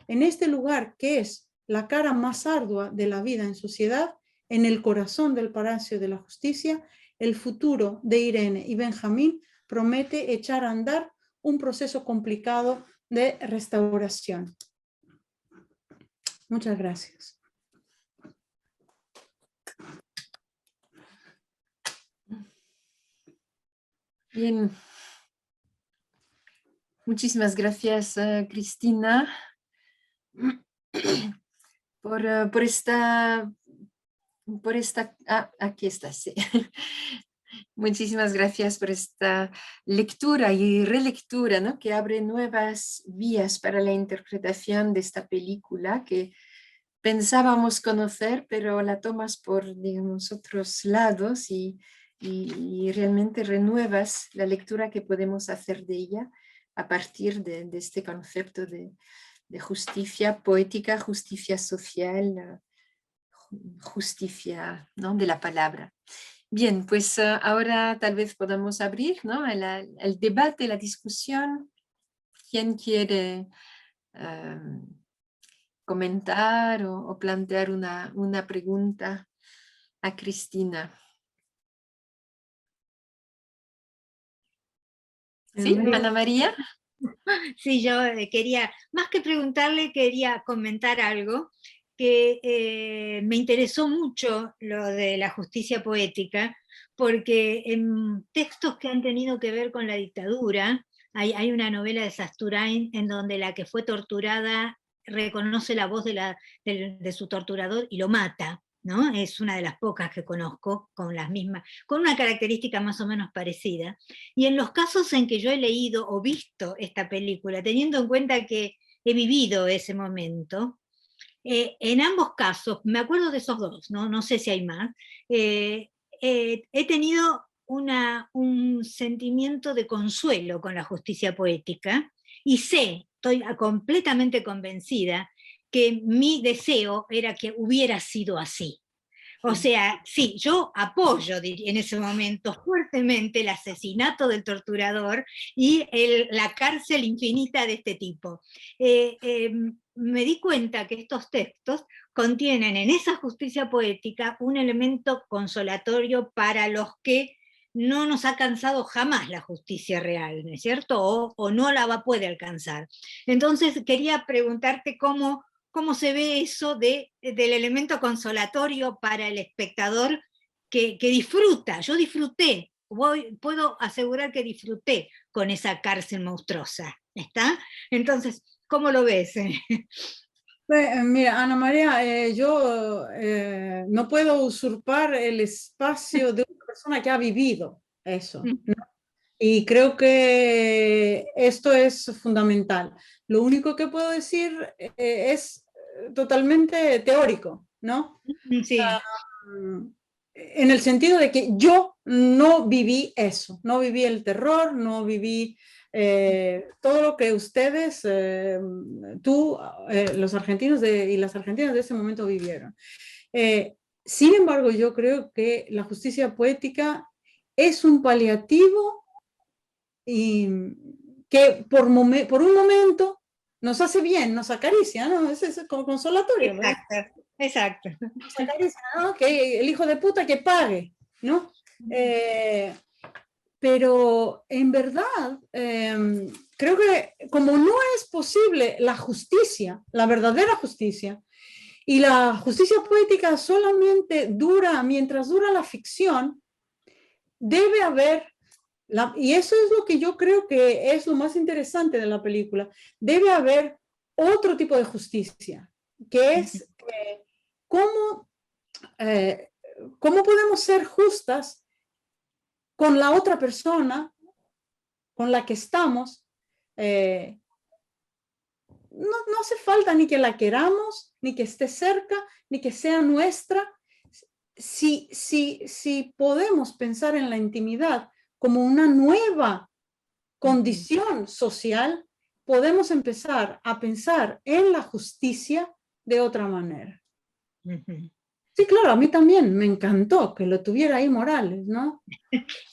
[SPEAKER 2] en este lugar que es la cara más ardua de la vida en sociedad, en el corazón del Palacio de la Justicia, el futuro de Irene y Benjamín promete echar a andar un proceso complicado de restauración. Muchas gracias.
[SPEAKER 1] Bien. Muchísimas gracias, Cristina, por esta, aquí está, sí. Muchísimas gracias por esta lectura y relectura, ¿no? Que abre nuevas vías para la interpretación de esta película que pensábamos conocer, pero la tomas por, digamos, otros lados y realmente renuevas la lectura que podemos hacer de ella a partir de este concepto de justicia poética, justicia social, justicia, ¿no? De la palabra. Bien, pues ahora tal vez podamos abrir, ¿no? el debate, la discusión. ¿Quién quiere comentar o plantear una pregunta a Cristina? ¿Sí, Ana María?
[SPEAKER 8] Sí, yo quería, más que preguntarle, quería comentar algo que me interesó mucho lo de la justicia poética, porque en textos que han tenido que ver con la dictadura, hay una novela de Sasturain en donde la que fue torturada reconoce la voz de su torturador y lo mata, ¿no? Es una de las pocas que conozco con las mismas, con una característica más o menos parecida. Y en los casos en que yo he leído o visto esta película, teniendo en cuenta que he vivido ese momento, en ambos casos, me acuerdo de esos dos, no sé si hay más, he tenido un sentimiento de consuelo con la justicia poética y estoy completamente convencida que mi deseo era que hubiera sido así. O sea, sí, yo apoyo en ese momento fuertemente el asesinato del torturador y la cárcel infinita de este tipo. Me di cuenta que estos textos contienen en esa justicia poética un elemento consolatorio para los que no nos ha alcanzado jamás la justicia real, ¿no es cierto? O no puede alcanzar. Entonces quería preguntarte cómo se ve eso del elemento consolatorio para el espectador que disfruta. Yo disfruté, puedo asegurar que disfruté con esa cárcel monstruosa, ¿está? Entonces, ¿cómo lo ves?
[SPEAKER 2] Mira, Ana María, yo no puedo usurpar el espacio de una persona que ha vivido eso, ¿no? Y creo que esto es fundamental. Lo único que puedo decir es totalmente teórico, ¿no?
[SPEAKER 8] Sí.
[SPEAKER 2] En el sentido de que yo no viví eso, no viví el terror, no viví todo lo que ustedes, tú, los argentinos y las argentinas de ese momento vivieron. Sin embargo, yo creo que la justicia poética es un paliativo y que por un momento nos hace bien, nos acaricia, ¿no? Es como consolatorio, ¿verdad?
[SPEAKER 8] Exacto.
[SPEAKER 2] Nos acaricia, ¿no? Que el hijo de puta que pague, ¿no? Pero en verdad, creo que como no es posible la justicia, la verdadera justicia, y la justicia poética solamente dura mientras dura la ficción, debe haber, y eso es lo que yo creo que es lo más interesante de la película, debe haber otro tipo de justicia, que es cómo podemos ser justas con la otra persona con la que estamos. No hace falta ni que la queramos, ni que esté cerca, ni que sea nuestra. Si podemos pensar en la intimidad como una nueva condición social, podemos empezar a pensar en la justicia de otra manera. Sí, claro, a mí también me encantó que lo tuviera ahí Morales, ¿no?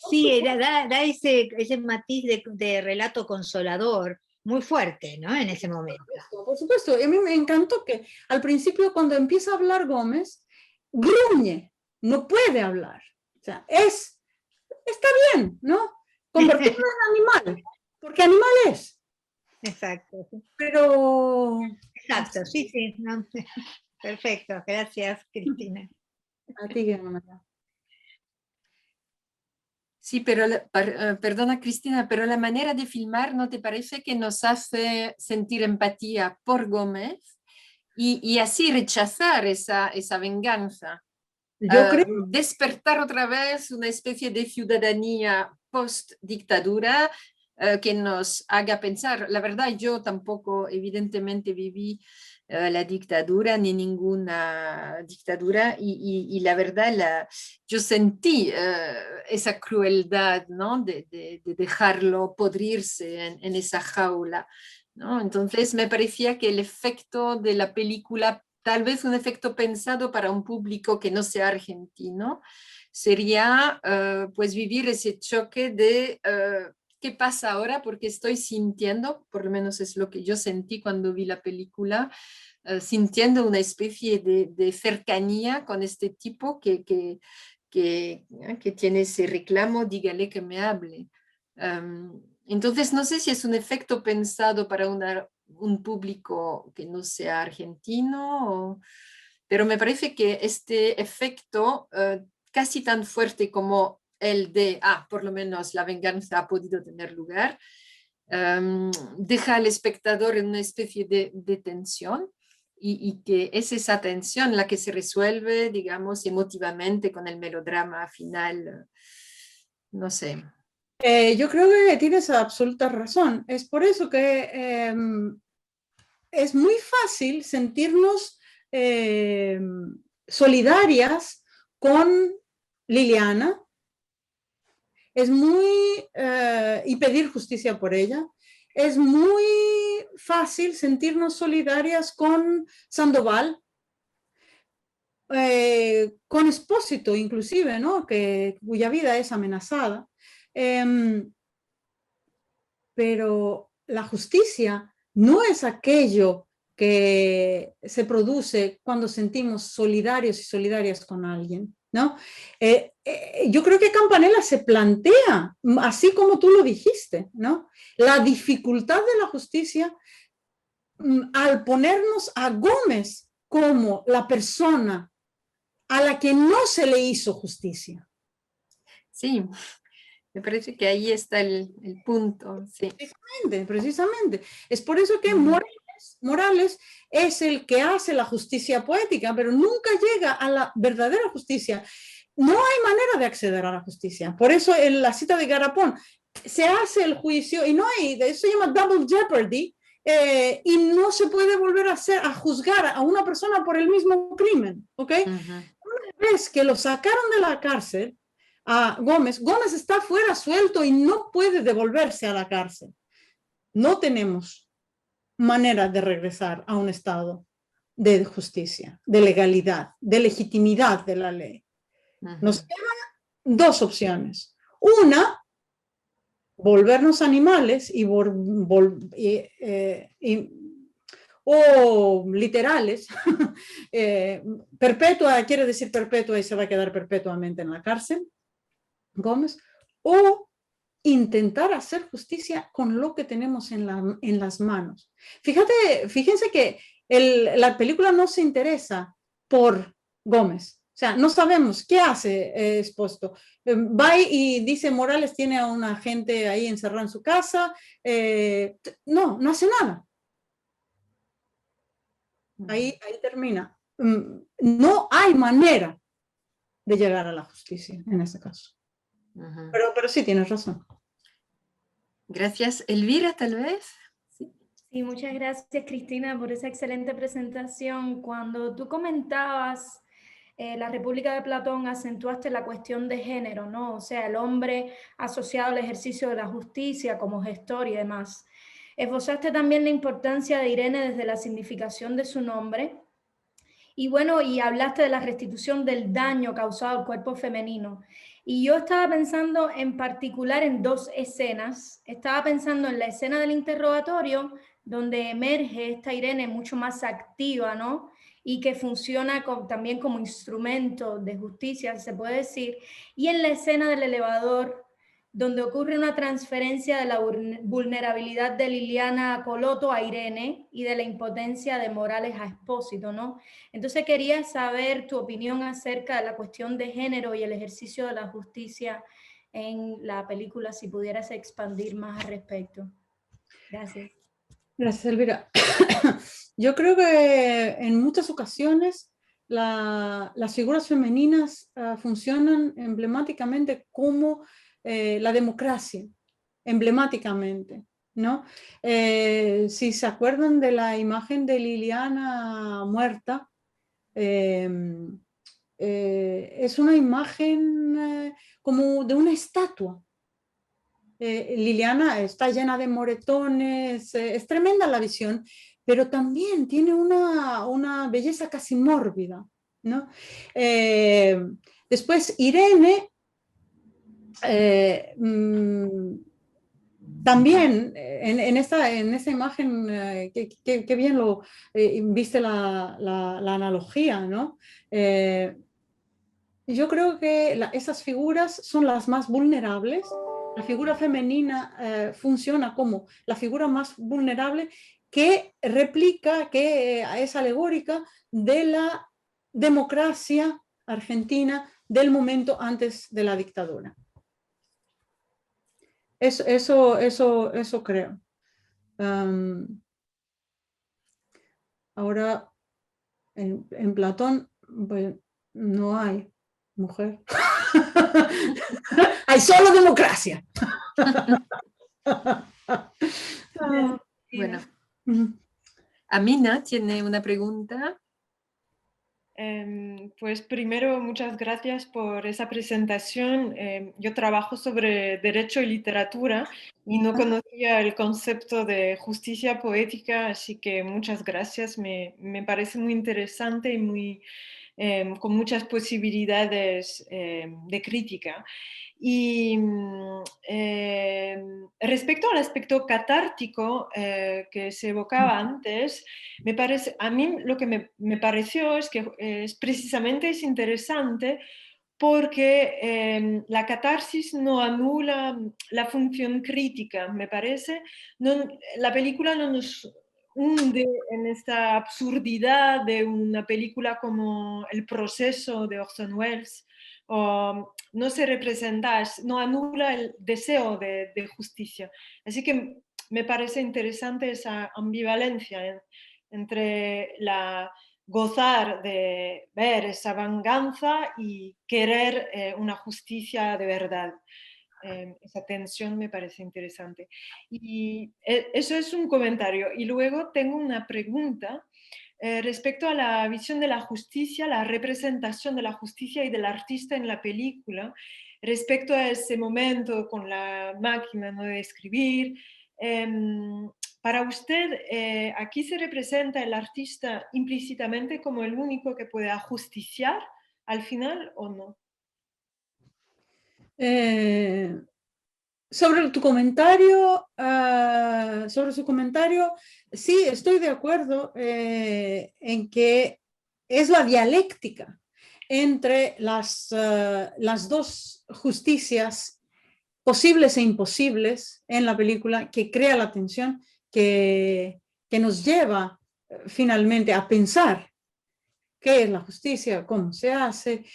[SPEAKER 8] Sí, da ese matiz de relato consolador muy fuerte, ¿no? En ese momento.
[SPEAKER 2] Por supuesto, y a mí me encantó que al principio cuando empieza a hablar Gómez, gruñe, no puede hablar. O sea, está bien, ¿no? Convertirlo en animal, porque animal es.
[SPEAKER 8] Exacto.
[SPEAKER 2] Pero...
[SPEAKER 8] Exacto, sí, no, perfecto, gracias, Cristina.
[SPEAKER 2] A ti, Guillermo.
[SPEAKER 1] Sí, pero perdona Cristina, pero la manera de filmar, ¿no te parece que nos hace sentir empatía por Gómez y así rechazar esa venganza?
[SPEAKER 2] Yo creo
[SPEAKER 1] Despertar otra vez una especie de ciudadanía post-dictadura que nos haga pensar. La verdad, yo tampoco evidentemente viví la dictadura ni ninguna dictadura y la verdad yo sentí esa crueldad, ¿no? de dejarlo podrirse en esa jaula, ¿no? Entonces me parecía que el efecto de la película, tal vez un efecto pensado para un público que no sea argentino, sería pues vivir ese choque de qué pasa ahora, porque estoy sintiendo, por lo menos es lo que yo sentí cuando vi la película, sintiendo una especie de cercanía con este tipo que tiene ese reclamo, dígale que me hable. Entonces, no sé si es un efecto pensado para un público que no sea argentino, pero me parece que este efecto casi tan fuerte como el de, por lo menos la venganza ha podido tener lugar, deja al espectador en una especie de tensión y que es esa tensión la que se resuelve, digamos, emotivamente con el melodrama final, no sé.
[SPEAKER 2] Yo creo que tienes absoluta razón. Es por eso que es muy fácil sentirnos solidarias con Liliana. Es muy, y pedir justicia por ella. Es muy fácil sentirnos solidarias con Sandoval, con Espósito inclusive, ¿no? Cuya vida es amenazada. Pero la justicia no es aquello que se produce cuando sentimos solidarios y solidarias con alguien, ¿no? Yo creo que Campanella se plantea, así como tú lo dijiste, ¿no? La dificultad de la justicia al ponernos a Gómez como la persona a la que no se le hizo justicia.
[SPEAKER 1] Sí, me parece que ahí está el punto. Sí.
[SPEAKER 2] Precisamente. Es por eso que Morales es el que hace la justicia poética, pero nunca llega a la verdadera justicia. No hay manera de acceder a la justicia. Por eso en la cita de Garapón se hace el juicio y no hay, eso se llama double jeopardy, y no se puede volver a juzgar a una persona por el mismo crimen, ¿ok? Una vez que lo sacaron de la cárcel a Gómez está fuera suelto y no puede devolverse a la cárcel. No tenemos manera de regresar a un estado de justicia, de legalidad, de legitimidad de la ley. Nos quedan dos opciones. Una, volvernos animales o literales. Perpetua quiere decir perpetua y se va a quedar perpetuamente en la cárcel, Gómez, o intentar hacer justicia con lo que tenemos en las manos. Fíjense que la película no se interesa por Gómez. O sea, no sabemos qué hace Espósito. Va y dice Morales tiene a una gente ahí encerrada en su casa. No hace nada. Ahí termina. No hay manera de llegar a la justicia en ese caso. Pero sí, tienes razón.
[SPEAKER 1] Gracias. Elvira, tal vez.
[SPEAKER 9] Sí, muchas gracias, Cristina, por esa excelente presentación. Cuando tú comentabas la República de Platón, acentuaste la cuestión de género, ¿no? O sea, el hombre asociado al ejercicio de la justicia como gestor y demás. Esbozaste también la importancia de Irene desde la significación de su nombre. Y bueno, y hablaste de la restitución del daño causado al cuerpo femenino. Y yo estaba pensando en particular en dos escenas. Estaba pensando en la escena del interrogatorio, donde emerge esta Irene mucho más activa, ¿no? Y que funciona también como instrumento de justicia, se puede decir. Y en la escena del elevador, donde ocurre una transferencia de la vulnerabilidad de Liliana Coloto a Irene y de la impotencia de Morales a Espósito, ¿no? Entonces quería saber tu opinión acerca de la cuestión de género y el ejercicio de la justicia en la película, si pudieras expandir más al respecto. Gracias.
[SPEAKER 2] Gracias, Elvira. Yo creo que en muchas ocasiones las figuras femeninas funcionan emblemáticamente como la democracia, emblemáticamente, ¿no? Si se acuerdan de la imagen de Liliana muerta, es una imagen como de una estatua. Liliana está llena de moretones, es tremenda la visión, pero también tiene una belleza casi mórbida, ¿no? Después Irene también en esta imagen, que bien lo viste la analogía, ¿no? Yo creo que esas figuras son las más vulnerables. La figura femenina funciona como la figura más vulnerable que replica, que es alegórica de la democracia argentina del momento antes de la dictadura. Eso creo. Ahora, en Platón, pues, no hay mujer. Hay solo democracia.
[SPEAKER 1] Bueno, Amina tiene una pregunta.
[SPEAKER 10] Pues primero, muchas gracias por esa presentación. Yo trabajo sobre derecho y literatura y no conocía el concepto de justicia poética, así que muchas gracias. Me parece muy interesante y muy, con muchas posibilidades de crítica. Y respecto al aspecto catártico que se evocaba antes, me parece, a mí lo que me pareció es que precisamente es interesante porque la catarsis no anula la función crítica, me parece. La película no nos hunde en esta absurdidad de una película como El proceso de Orson Welles, o no se representa, no anula el deseo de justicia. Así que me parece interesante esa ambivalencia entre gozar de ver esa venganza y querer una justicia de verdad. Esa tensión me parece interesante. Y eso es un comentario. Y luego tengo una pregunta respecto a la visión de la justicia, la representación de la justicia y del artista en la película, respecto a ese momento con la máquina, ¿no?, de escribir. Para usted, ¿aquí se representa el artista implícitamente como el único que puede ajusticiar al final o no?
[SPEAKER 2] Sobre tu comentario, sobre su comentario, sí, estoy de acuerdo en que es la dialéctica entre las dos justicias posibles e imposibles en la película que crea la tensión, que nos lleva finalmente a pensar qué es la justicia, cómo se hace,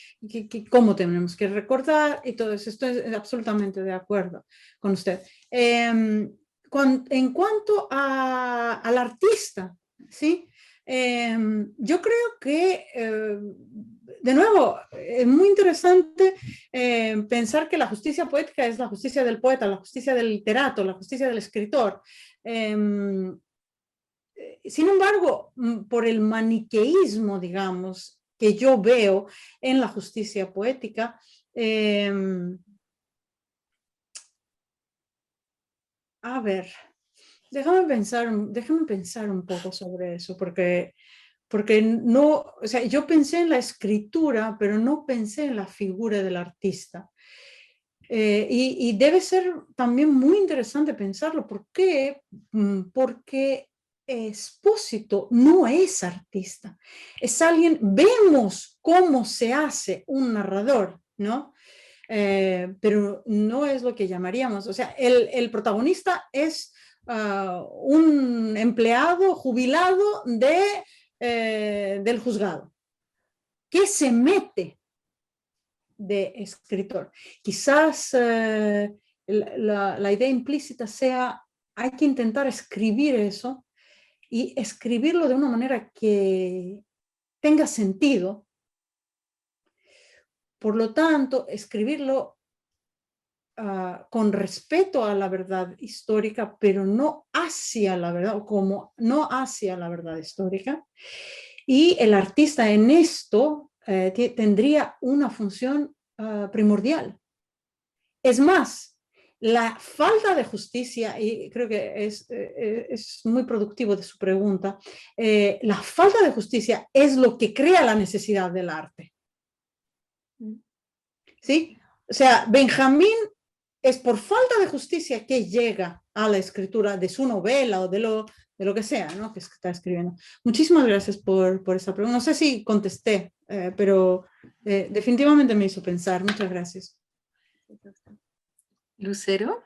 [SPEAKER 2] cómo tenemos que recordar y todo eso. Estoy absolutamente de acuerdo con usted. En cuanto al artista, ¿sí? Yo creo que, de nuevo, es muy interesante pensar que la justicia poética es la justicia del poeta, la justicia del literato, la justicia del escritor. Sin embargo, por el maniqueísmo, digamos, que yo veo en la justicia poética, a ver, déjame pensar un poco sobre eso, porque no, o sea, yo pensé en la escritura, pero no pensé en la figura del artista. Y debe ser también muy interesante pensarlo. ¿Por qué? Porque Espósito no es artista, es alguien, vemos cómo se hace un narrador, ¿no? Pero no es lo que llamaríamos, o sea, el protagonista es un empleado jubilado del juzgado, que se mete de escritor. Quizás la idea implícita sea, hay que intentar escribir eso y escribirlo de una manera que tenga sentido. Por lo tanto, escribirlo con respeto a la verdad histórica, pero no hacia la verdad, o como no hacia la verdad histórica. Y el artista en esto tendría una función primordial. Es más, la falta de justicia, y creo que es muy productivo de su pregunta, la falta de justicia es lo que crea la necesidad del arte. ¿Sí? O sea, Benjamín es por falta de justicia que llega a la escritura de su novela o de lo que sea, ¿no? Que está escribiendo. Muchísimas gracias por esa pregunta. No sé si contesté, pero definitivamente me hizo pensar. Muchas gracias.
[SPEAKER 1] Lucero.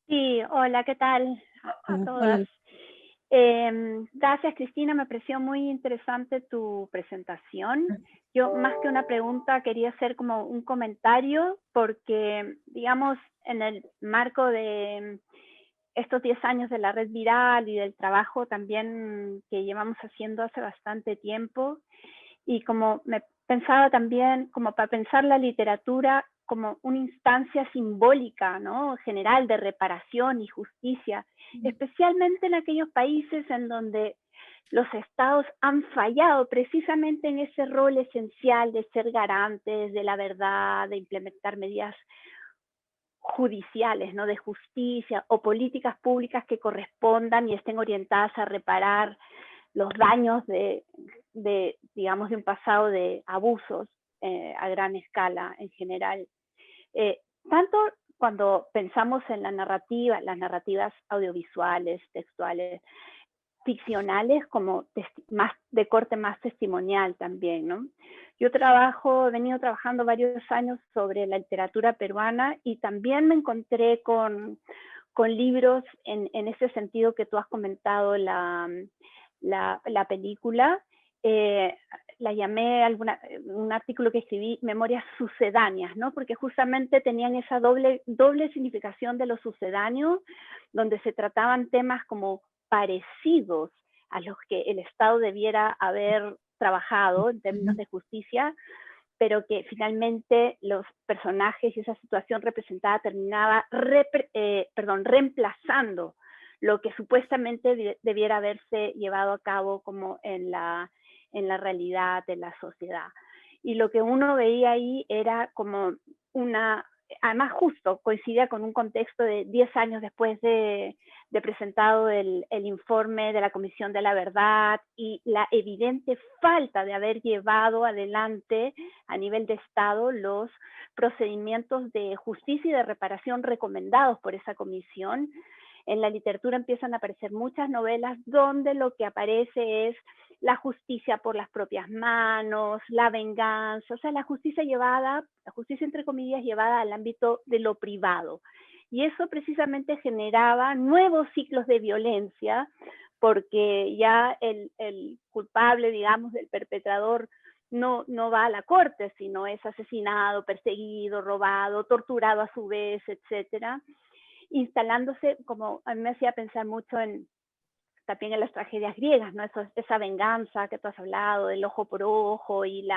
[SPEAKER 11] Sí, hola, ¿qué tal a todas? Gracias, Cristina, me pareció muy interesante tu presentación. Yo, más que una pregunta, quería hacer como un comentario, porque, digamos, en el marco de estos 10 años de la red viral y del trabajo también que llevamos haciendo hace bastante tiempo, y como me pensaba también, como para pensar la literatura como una instancia simbólica, ¿no? General de reparación y justicia, especialmente en aquellos países en donde los estados han fallado precisamente en ese rol esencial de ser garantes de la verdad, de implementar medidas judiciales, ¿no? De justicia o políticas públicas que correspondan y estén orientadas a reparar los daños digamos, de un pasado de abusos a gran escala en general. Tanto cuando pensamos en la narrativa, las narrativas audiovisuales, textuales, ficcionales, como más de corte más testimonial también, ¿no? Yo he venido trabajando varios años sobre la literatura peruana y también me encontré con libros en ese sentido que tú has comentado, la película. La llamé un artículo que escribí Memorias sucedáneas, ¿no? Porque justamente tenían esa doble significación de lo sucedáneo, donde se trataban temas como parecidos a los que el Estado debiera haber trabajado en términos de justicia, pero que finalmente los personajes y esa situación representada terminaba reemplazando lo que supuestamente debiera haberse llevado a cabo como en la realidad de la sociedad. Y lo que uno veía ahí era como además justo coincidía con un contexto de 10 años después de presentado el informe de la Comisión de la Verdad y la evidente falta de haber llevado adelante a nivel de Estado los procedimientos de justicia y de reparación recomendados por esa comisión. En la literatura empiezan a aparecer muchas novelas donde lo que aparece es la justicia por las propias manos, la venganza, o sea, la justicia entre comillas, llevada al ámbito de lo privado. Y eso precisamente generaba nuevos ciclos de violencia, porque ya el culpable, digamos, del perpetrador no va a la corte, sino es asesinado, perseguido, robado, torturado a su vez, etcétera, instalándose, como a mí me hacía pensar mucho también en las tragedias griegas, ¿no? Esa venganza que tú has hablado, del ojo por ojo y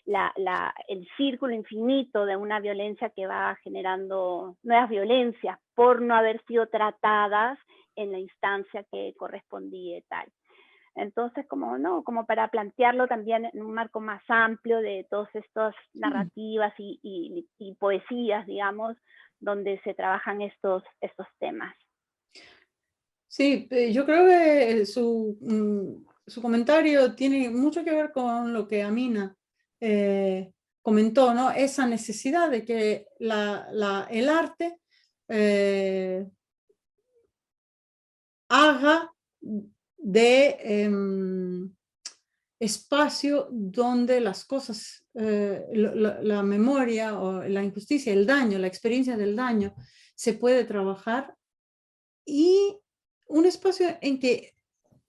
[SPEAKER 11] el círculo infinito de una violencia que va generando nuevas violencias por no haber sido tratadas en la instancia que correspondía y tal. Entonces, como para plantearlo también en un marco más amplio de todas estas narrativas y poesías, digamos, donde se trabajan estos temas.
[SPEAKER 2] Sí, yo creo que su comentario tiene mucho que ver con lo que Amina comentó, ¿no? Esa necesidad de que el arte haga de espacio donde las cosas, la memoria o la injusticia, el daño, la experiencia del daño se puede trabajar, y un espacio en que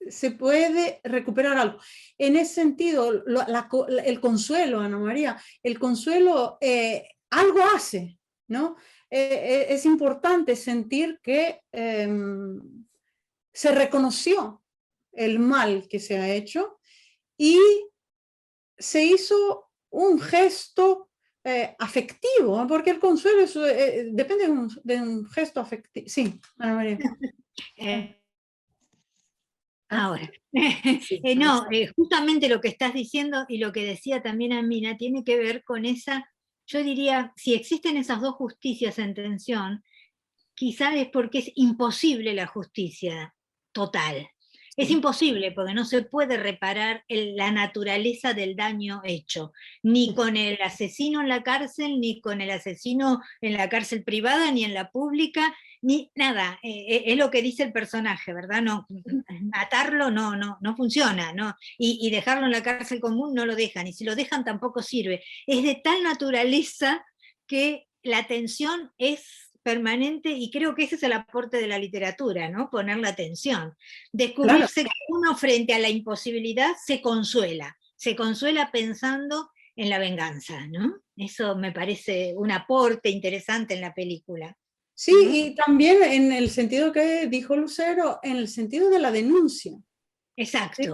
[SPEAKER 2] se puede recuperar algo. En ese sentido, el consuelo, Ana María, el consuelo algo hace, ¿no? Es importante sentir que se reconoció el mal que se ha hecho y se hizo un gesto afectivo, porque el consuelo depende de un gesto afectivo. Sí, Ana María.
[SPEAKER 8] Ahora, no, justamente lo que estás diciendo y lo que decía también Amina tiene que ver con esa, yo diría, si existen esas dos justicias en tensión, quizás es porque es imposible la justicia total. Es imposible porque no se puede reparar la naturaleza del daño hecho, ni con el asesino en la cárcel, ni con el asesino en la cárcel privada, ni en la pública, ni nada. Es lo que dice el personaje, ¿verdad? No, matarlo no funciona, ¿no? Y dejarlo en la cárcel común no lo dejan, y si lo dejan tampoco sirve. Es de tal naturaleza que la tensión es permanente, y creo que ese es el aporte de la literatura, ¿no? Poner la atención. Descubrirse que uno frente a la imposibilidad se consuela pensando en la venganza, ¿no? Eso me parece un aporte interesante en la película.
[SPEAKER 2] Sí, y también en el sentido que dijo Lucero, en el sentido de la denuncia.
[SPEAKER 8] Exacto.
[SPEAKER 2] ¿Sí?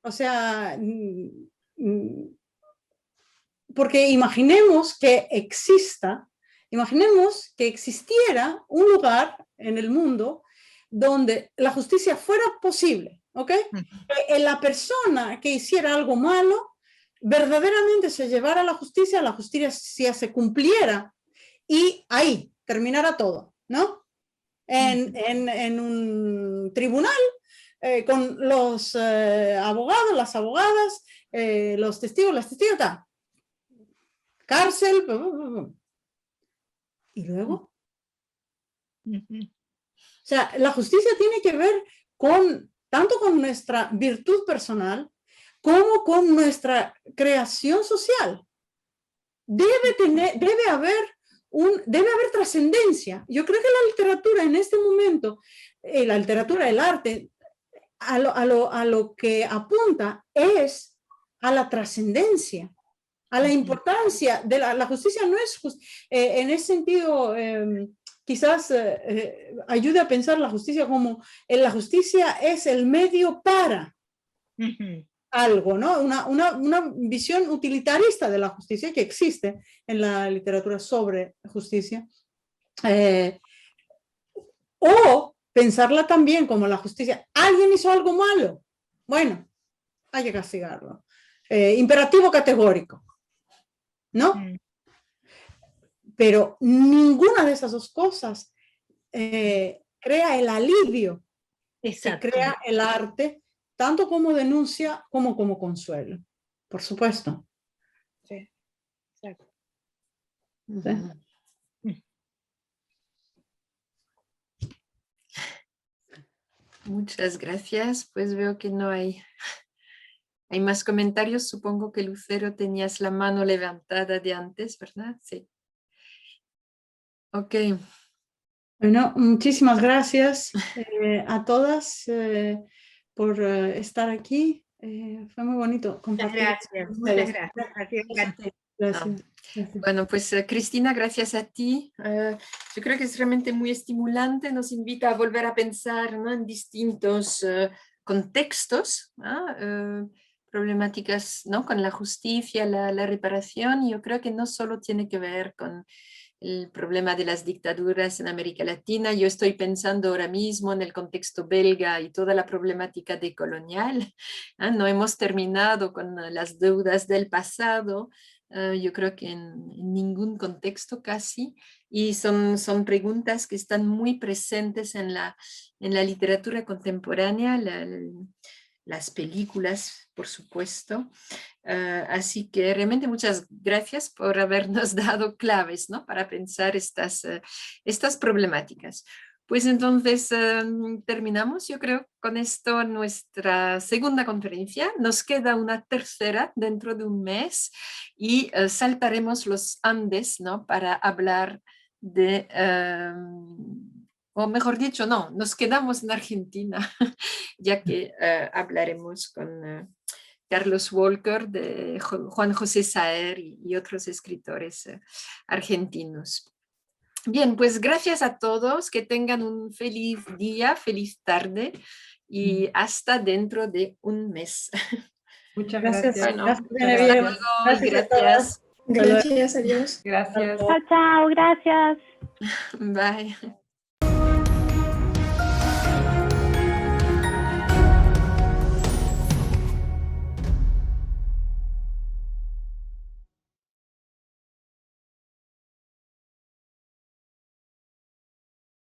[SPEAKER 2] O sea, porque imaginemos que existiera un lugar en el mundo donde la justicia fuera posible, ¿ok? La persona que hiciera algo malo verdaderamente se llevara a la justicia se cumpliera y ahí terminara todo, ¿no? En un tribunal con los abogados, las abogadas, los testigos, las testigos, tal. Cárcel, y luego. O sea, la justicia tiene que ver tanto con nuestra virtud personal como con nuestra creación social. Debe haber trascendencia. Yo creo que la literatura en este momento, la literatura, el arte, a lo que apunta es a la trascendencia, a la importancia de la justicia. No es en ese sentido, quizás ayude a pensar la justicia como la justicia es el medio para algo, ¿no? Una visión utilitarista de la justicia que existe en la literatura sobre justicia. O pensarla también como la justicia. Alguien hizo algo malo. Bueno, hay que castigarlo. Imperativo categórico, ¿no? Pero ninguna de esas dos cosas crea el alivio que crea el arte, tanto como denuncia como consuelo. Por supuesto.
[SPEAKER 8] Sí, exacto.
[SPEAKER 2] ¿Sí?
[SPEAKER 1] Muchas gracias. Pues veo que no hay más comentarios. Supongo que Lucero tenías la mano levantada de antes, ¿verdad? Sí. Ok.
[SPEAKER 2] Bueno, muchísimas gracias a todas por estar aquí. Fue muy bonito compartir.
[SPEAKER 8] Muchas gracias.
[SPEAKER 2] Gracias.
[SPEAKER 1] Bueno, pues Cristina, gracias a ti. Yo creo que es realmente muy estimulante, nos invita a volver a pensar, ¿no?, en distintos contextos, ¿no? Problemáticas, ¿no?, con la justicia, la reparación. Yo creo que no solo tiene que ver con el problema de las dictaduras en América Latina. Yo estoy pensando ahora mismo en el contexto belga y toda la problemática decolonial. No hemos terminado con las deudas del pasado. Yo creo que en ningún contexto casi, y son preguntas que están muy presentes en la literatura contemporánea, las películas, por supuesto. Así que realmente muchas gracias por habernos dado claves, ¿no?, para pensar estas problemáticas. Pues entonces terminamos, yo creo, con esto nuestra segunda conferencia. Nos queda una tercera dentro de un mes y saltaremos los Andes, ¿no?, para hablar de o mejor dicho, no, nos quedamos en Argentina, ya que hablaremos con Carlos Walker, de Juan José Saer y otros escritores argentinos. Bien, pues gracias a todos, que tengan un feliz día, feliz tarde y hasta dentro de un mes.
[SPEAKER 6] Muchas
[SPEAKER 2] Gracias.
[SPEAKER 6] gracias.
[SPEAKER 1] Bueno,
[SPEAKER 2] Gracias,
[SPEAKER 1] hasta
[SPEAKER 2] Genevieve.
[SPEAKER 1] luego y
[SPEAKER 2] Gracias a todas.
[SPEAKER 1] gracias.
[SPEAKER 9] Gracias, adiós.
[SPEAKER 6] Gracias.
[SPEAKER 11] Chao, chao, gracias.
[SPEAKER 1] Bye.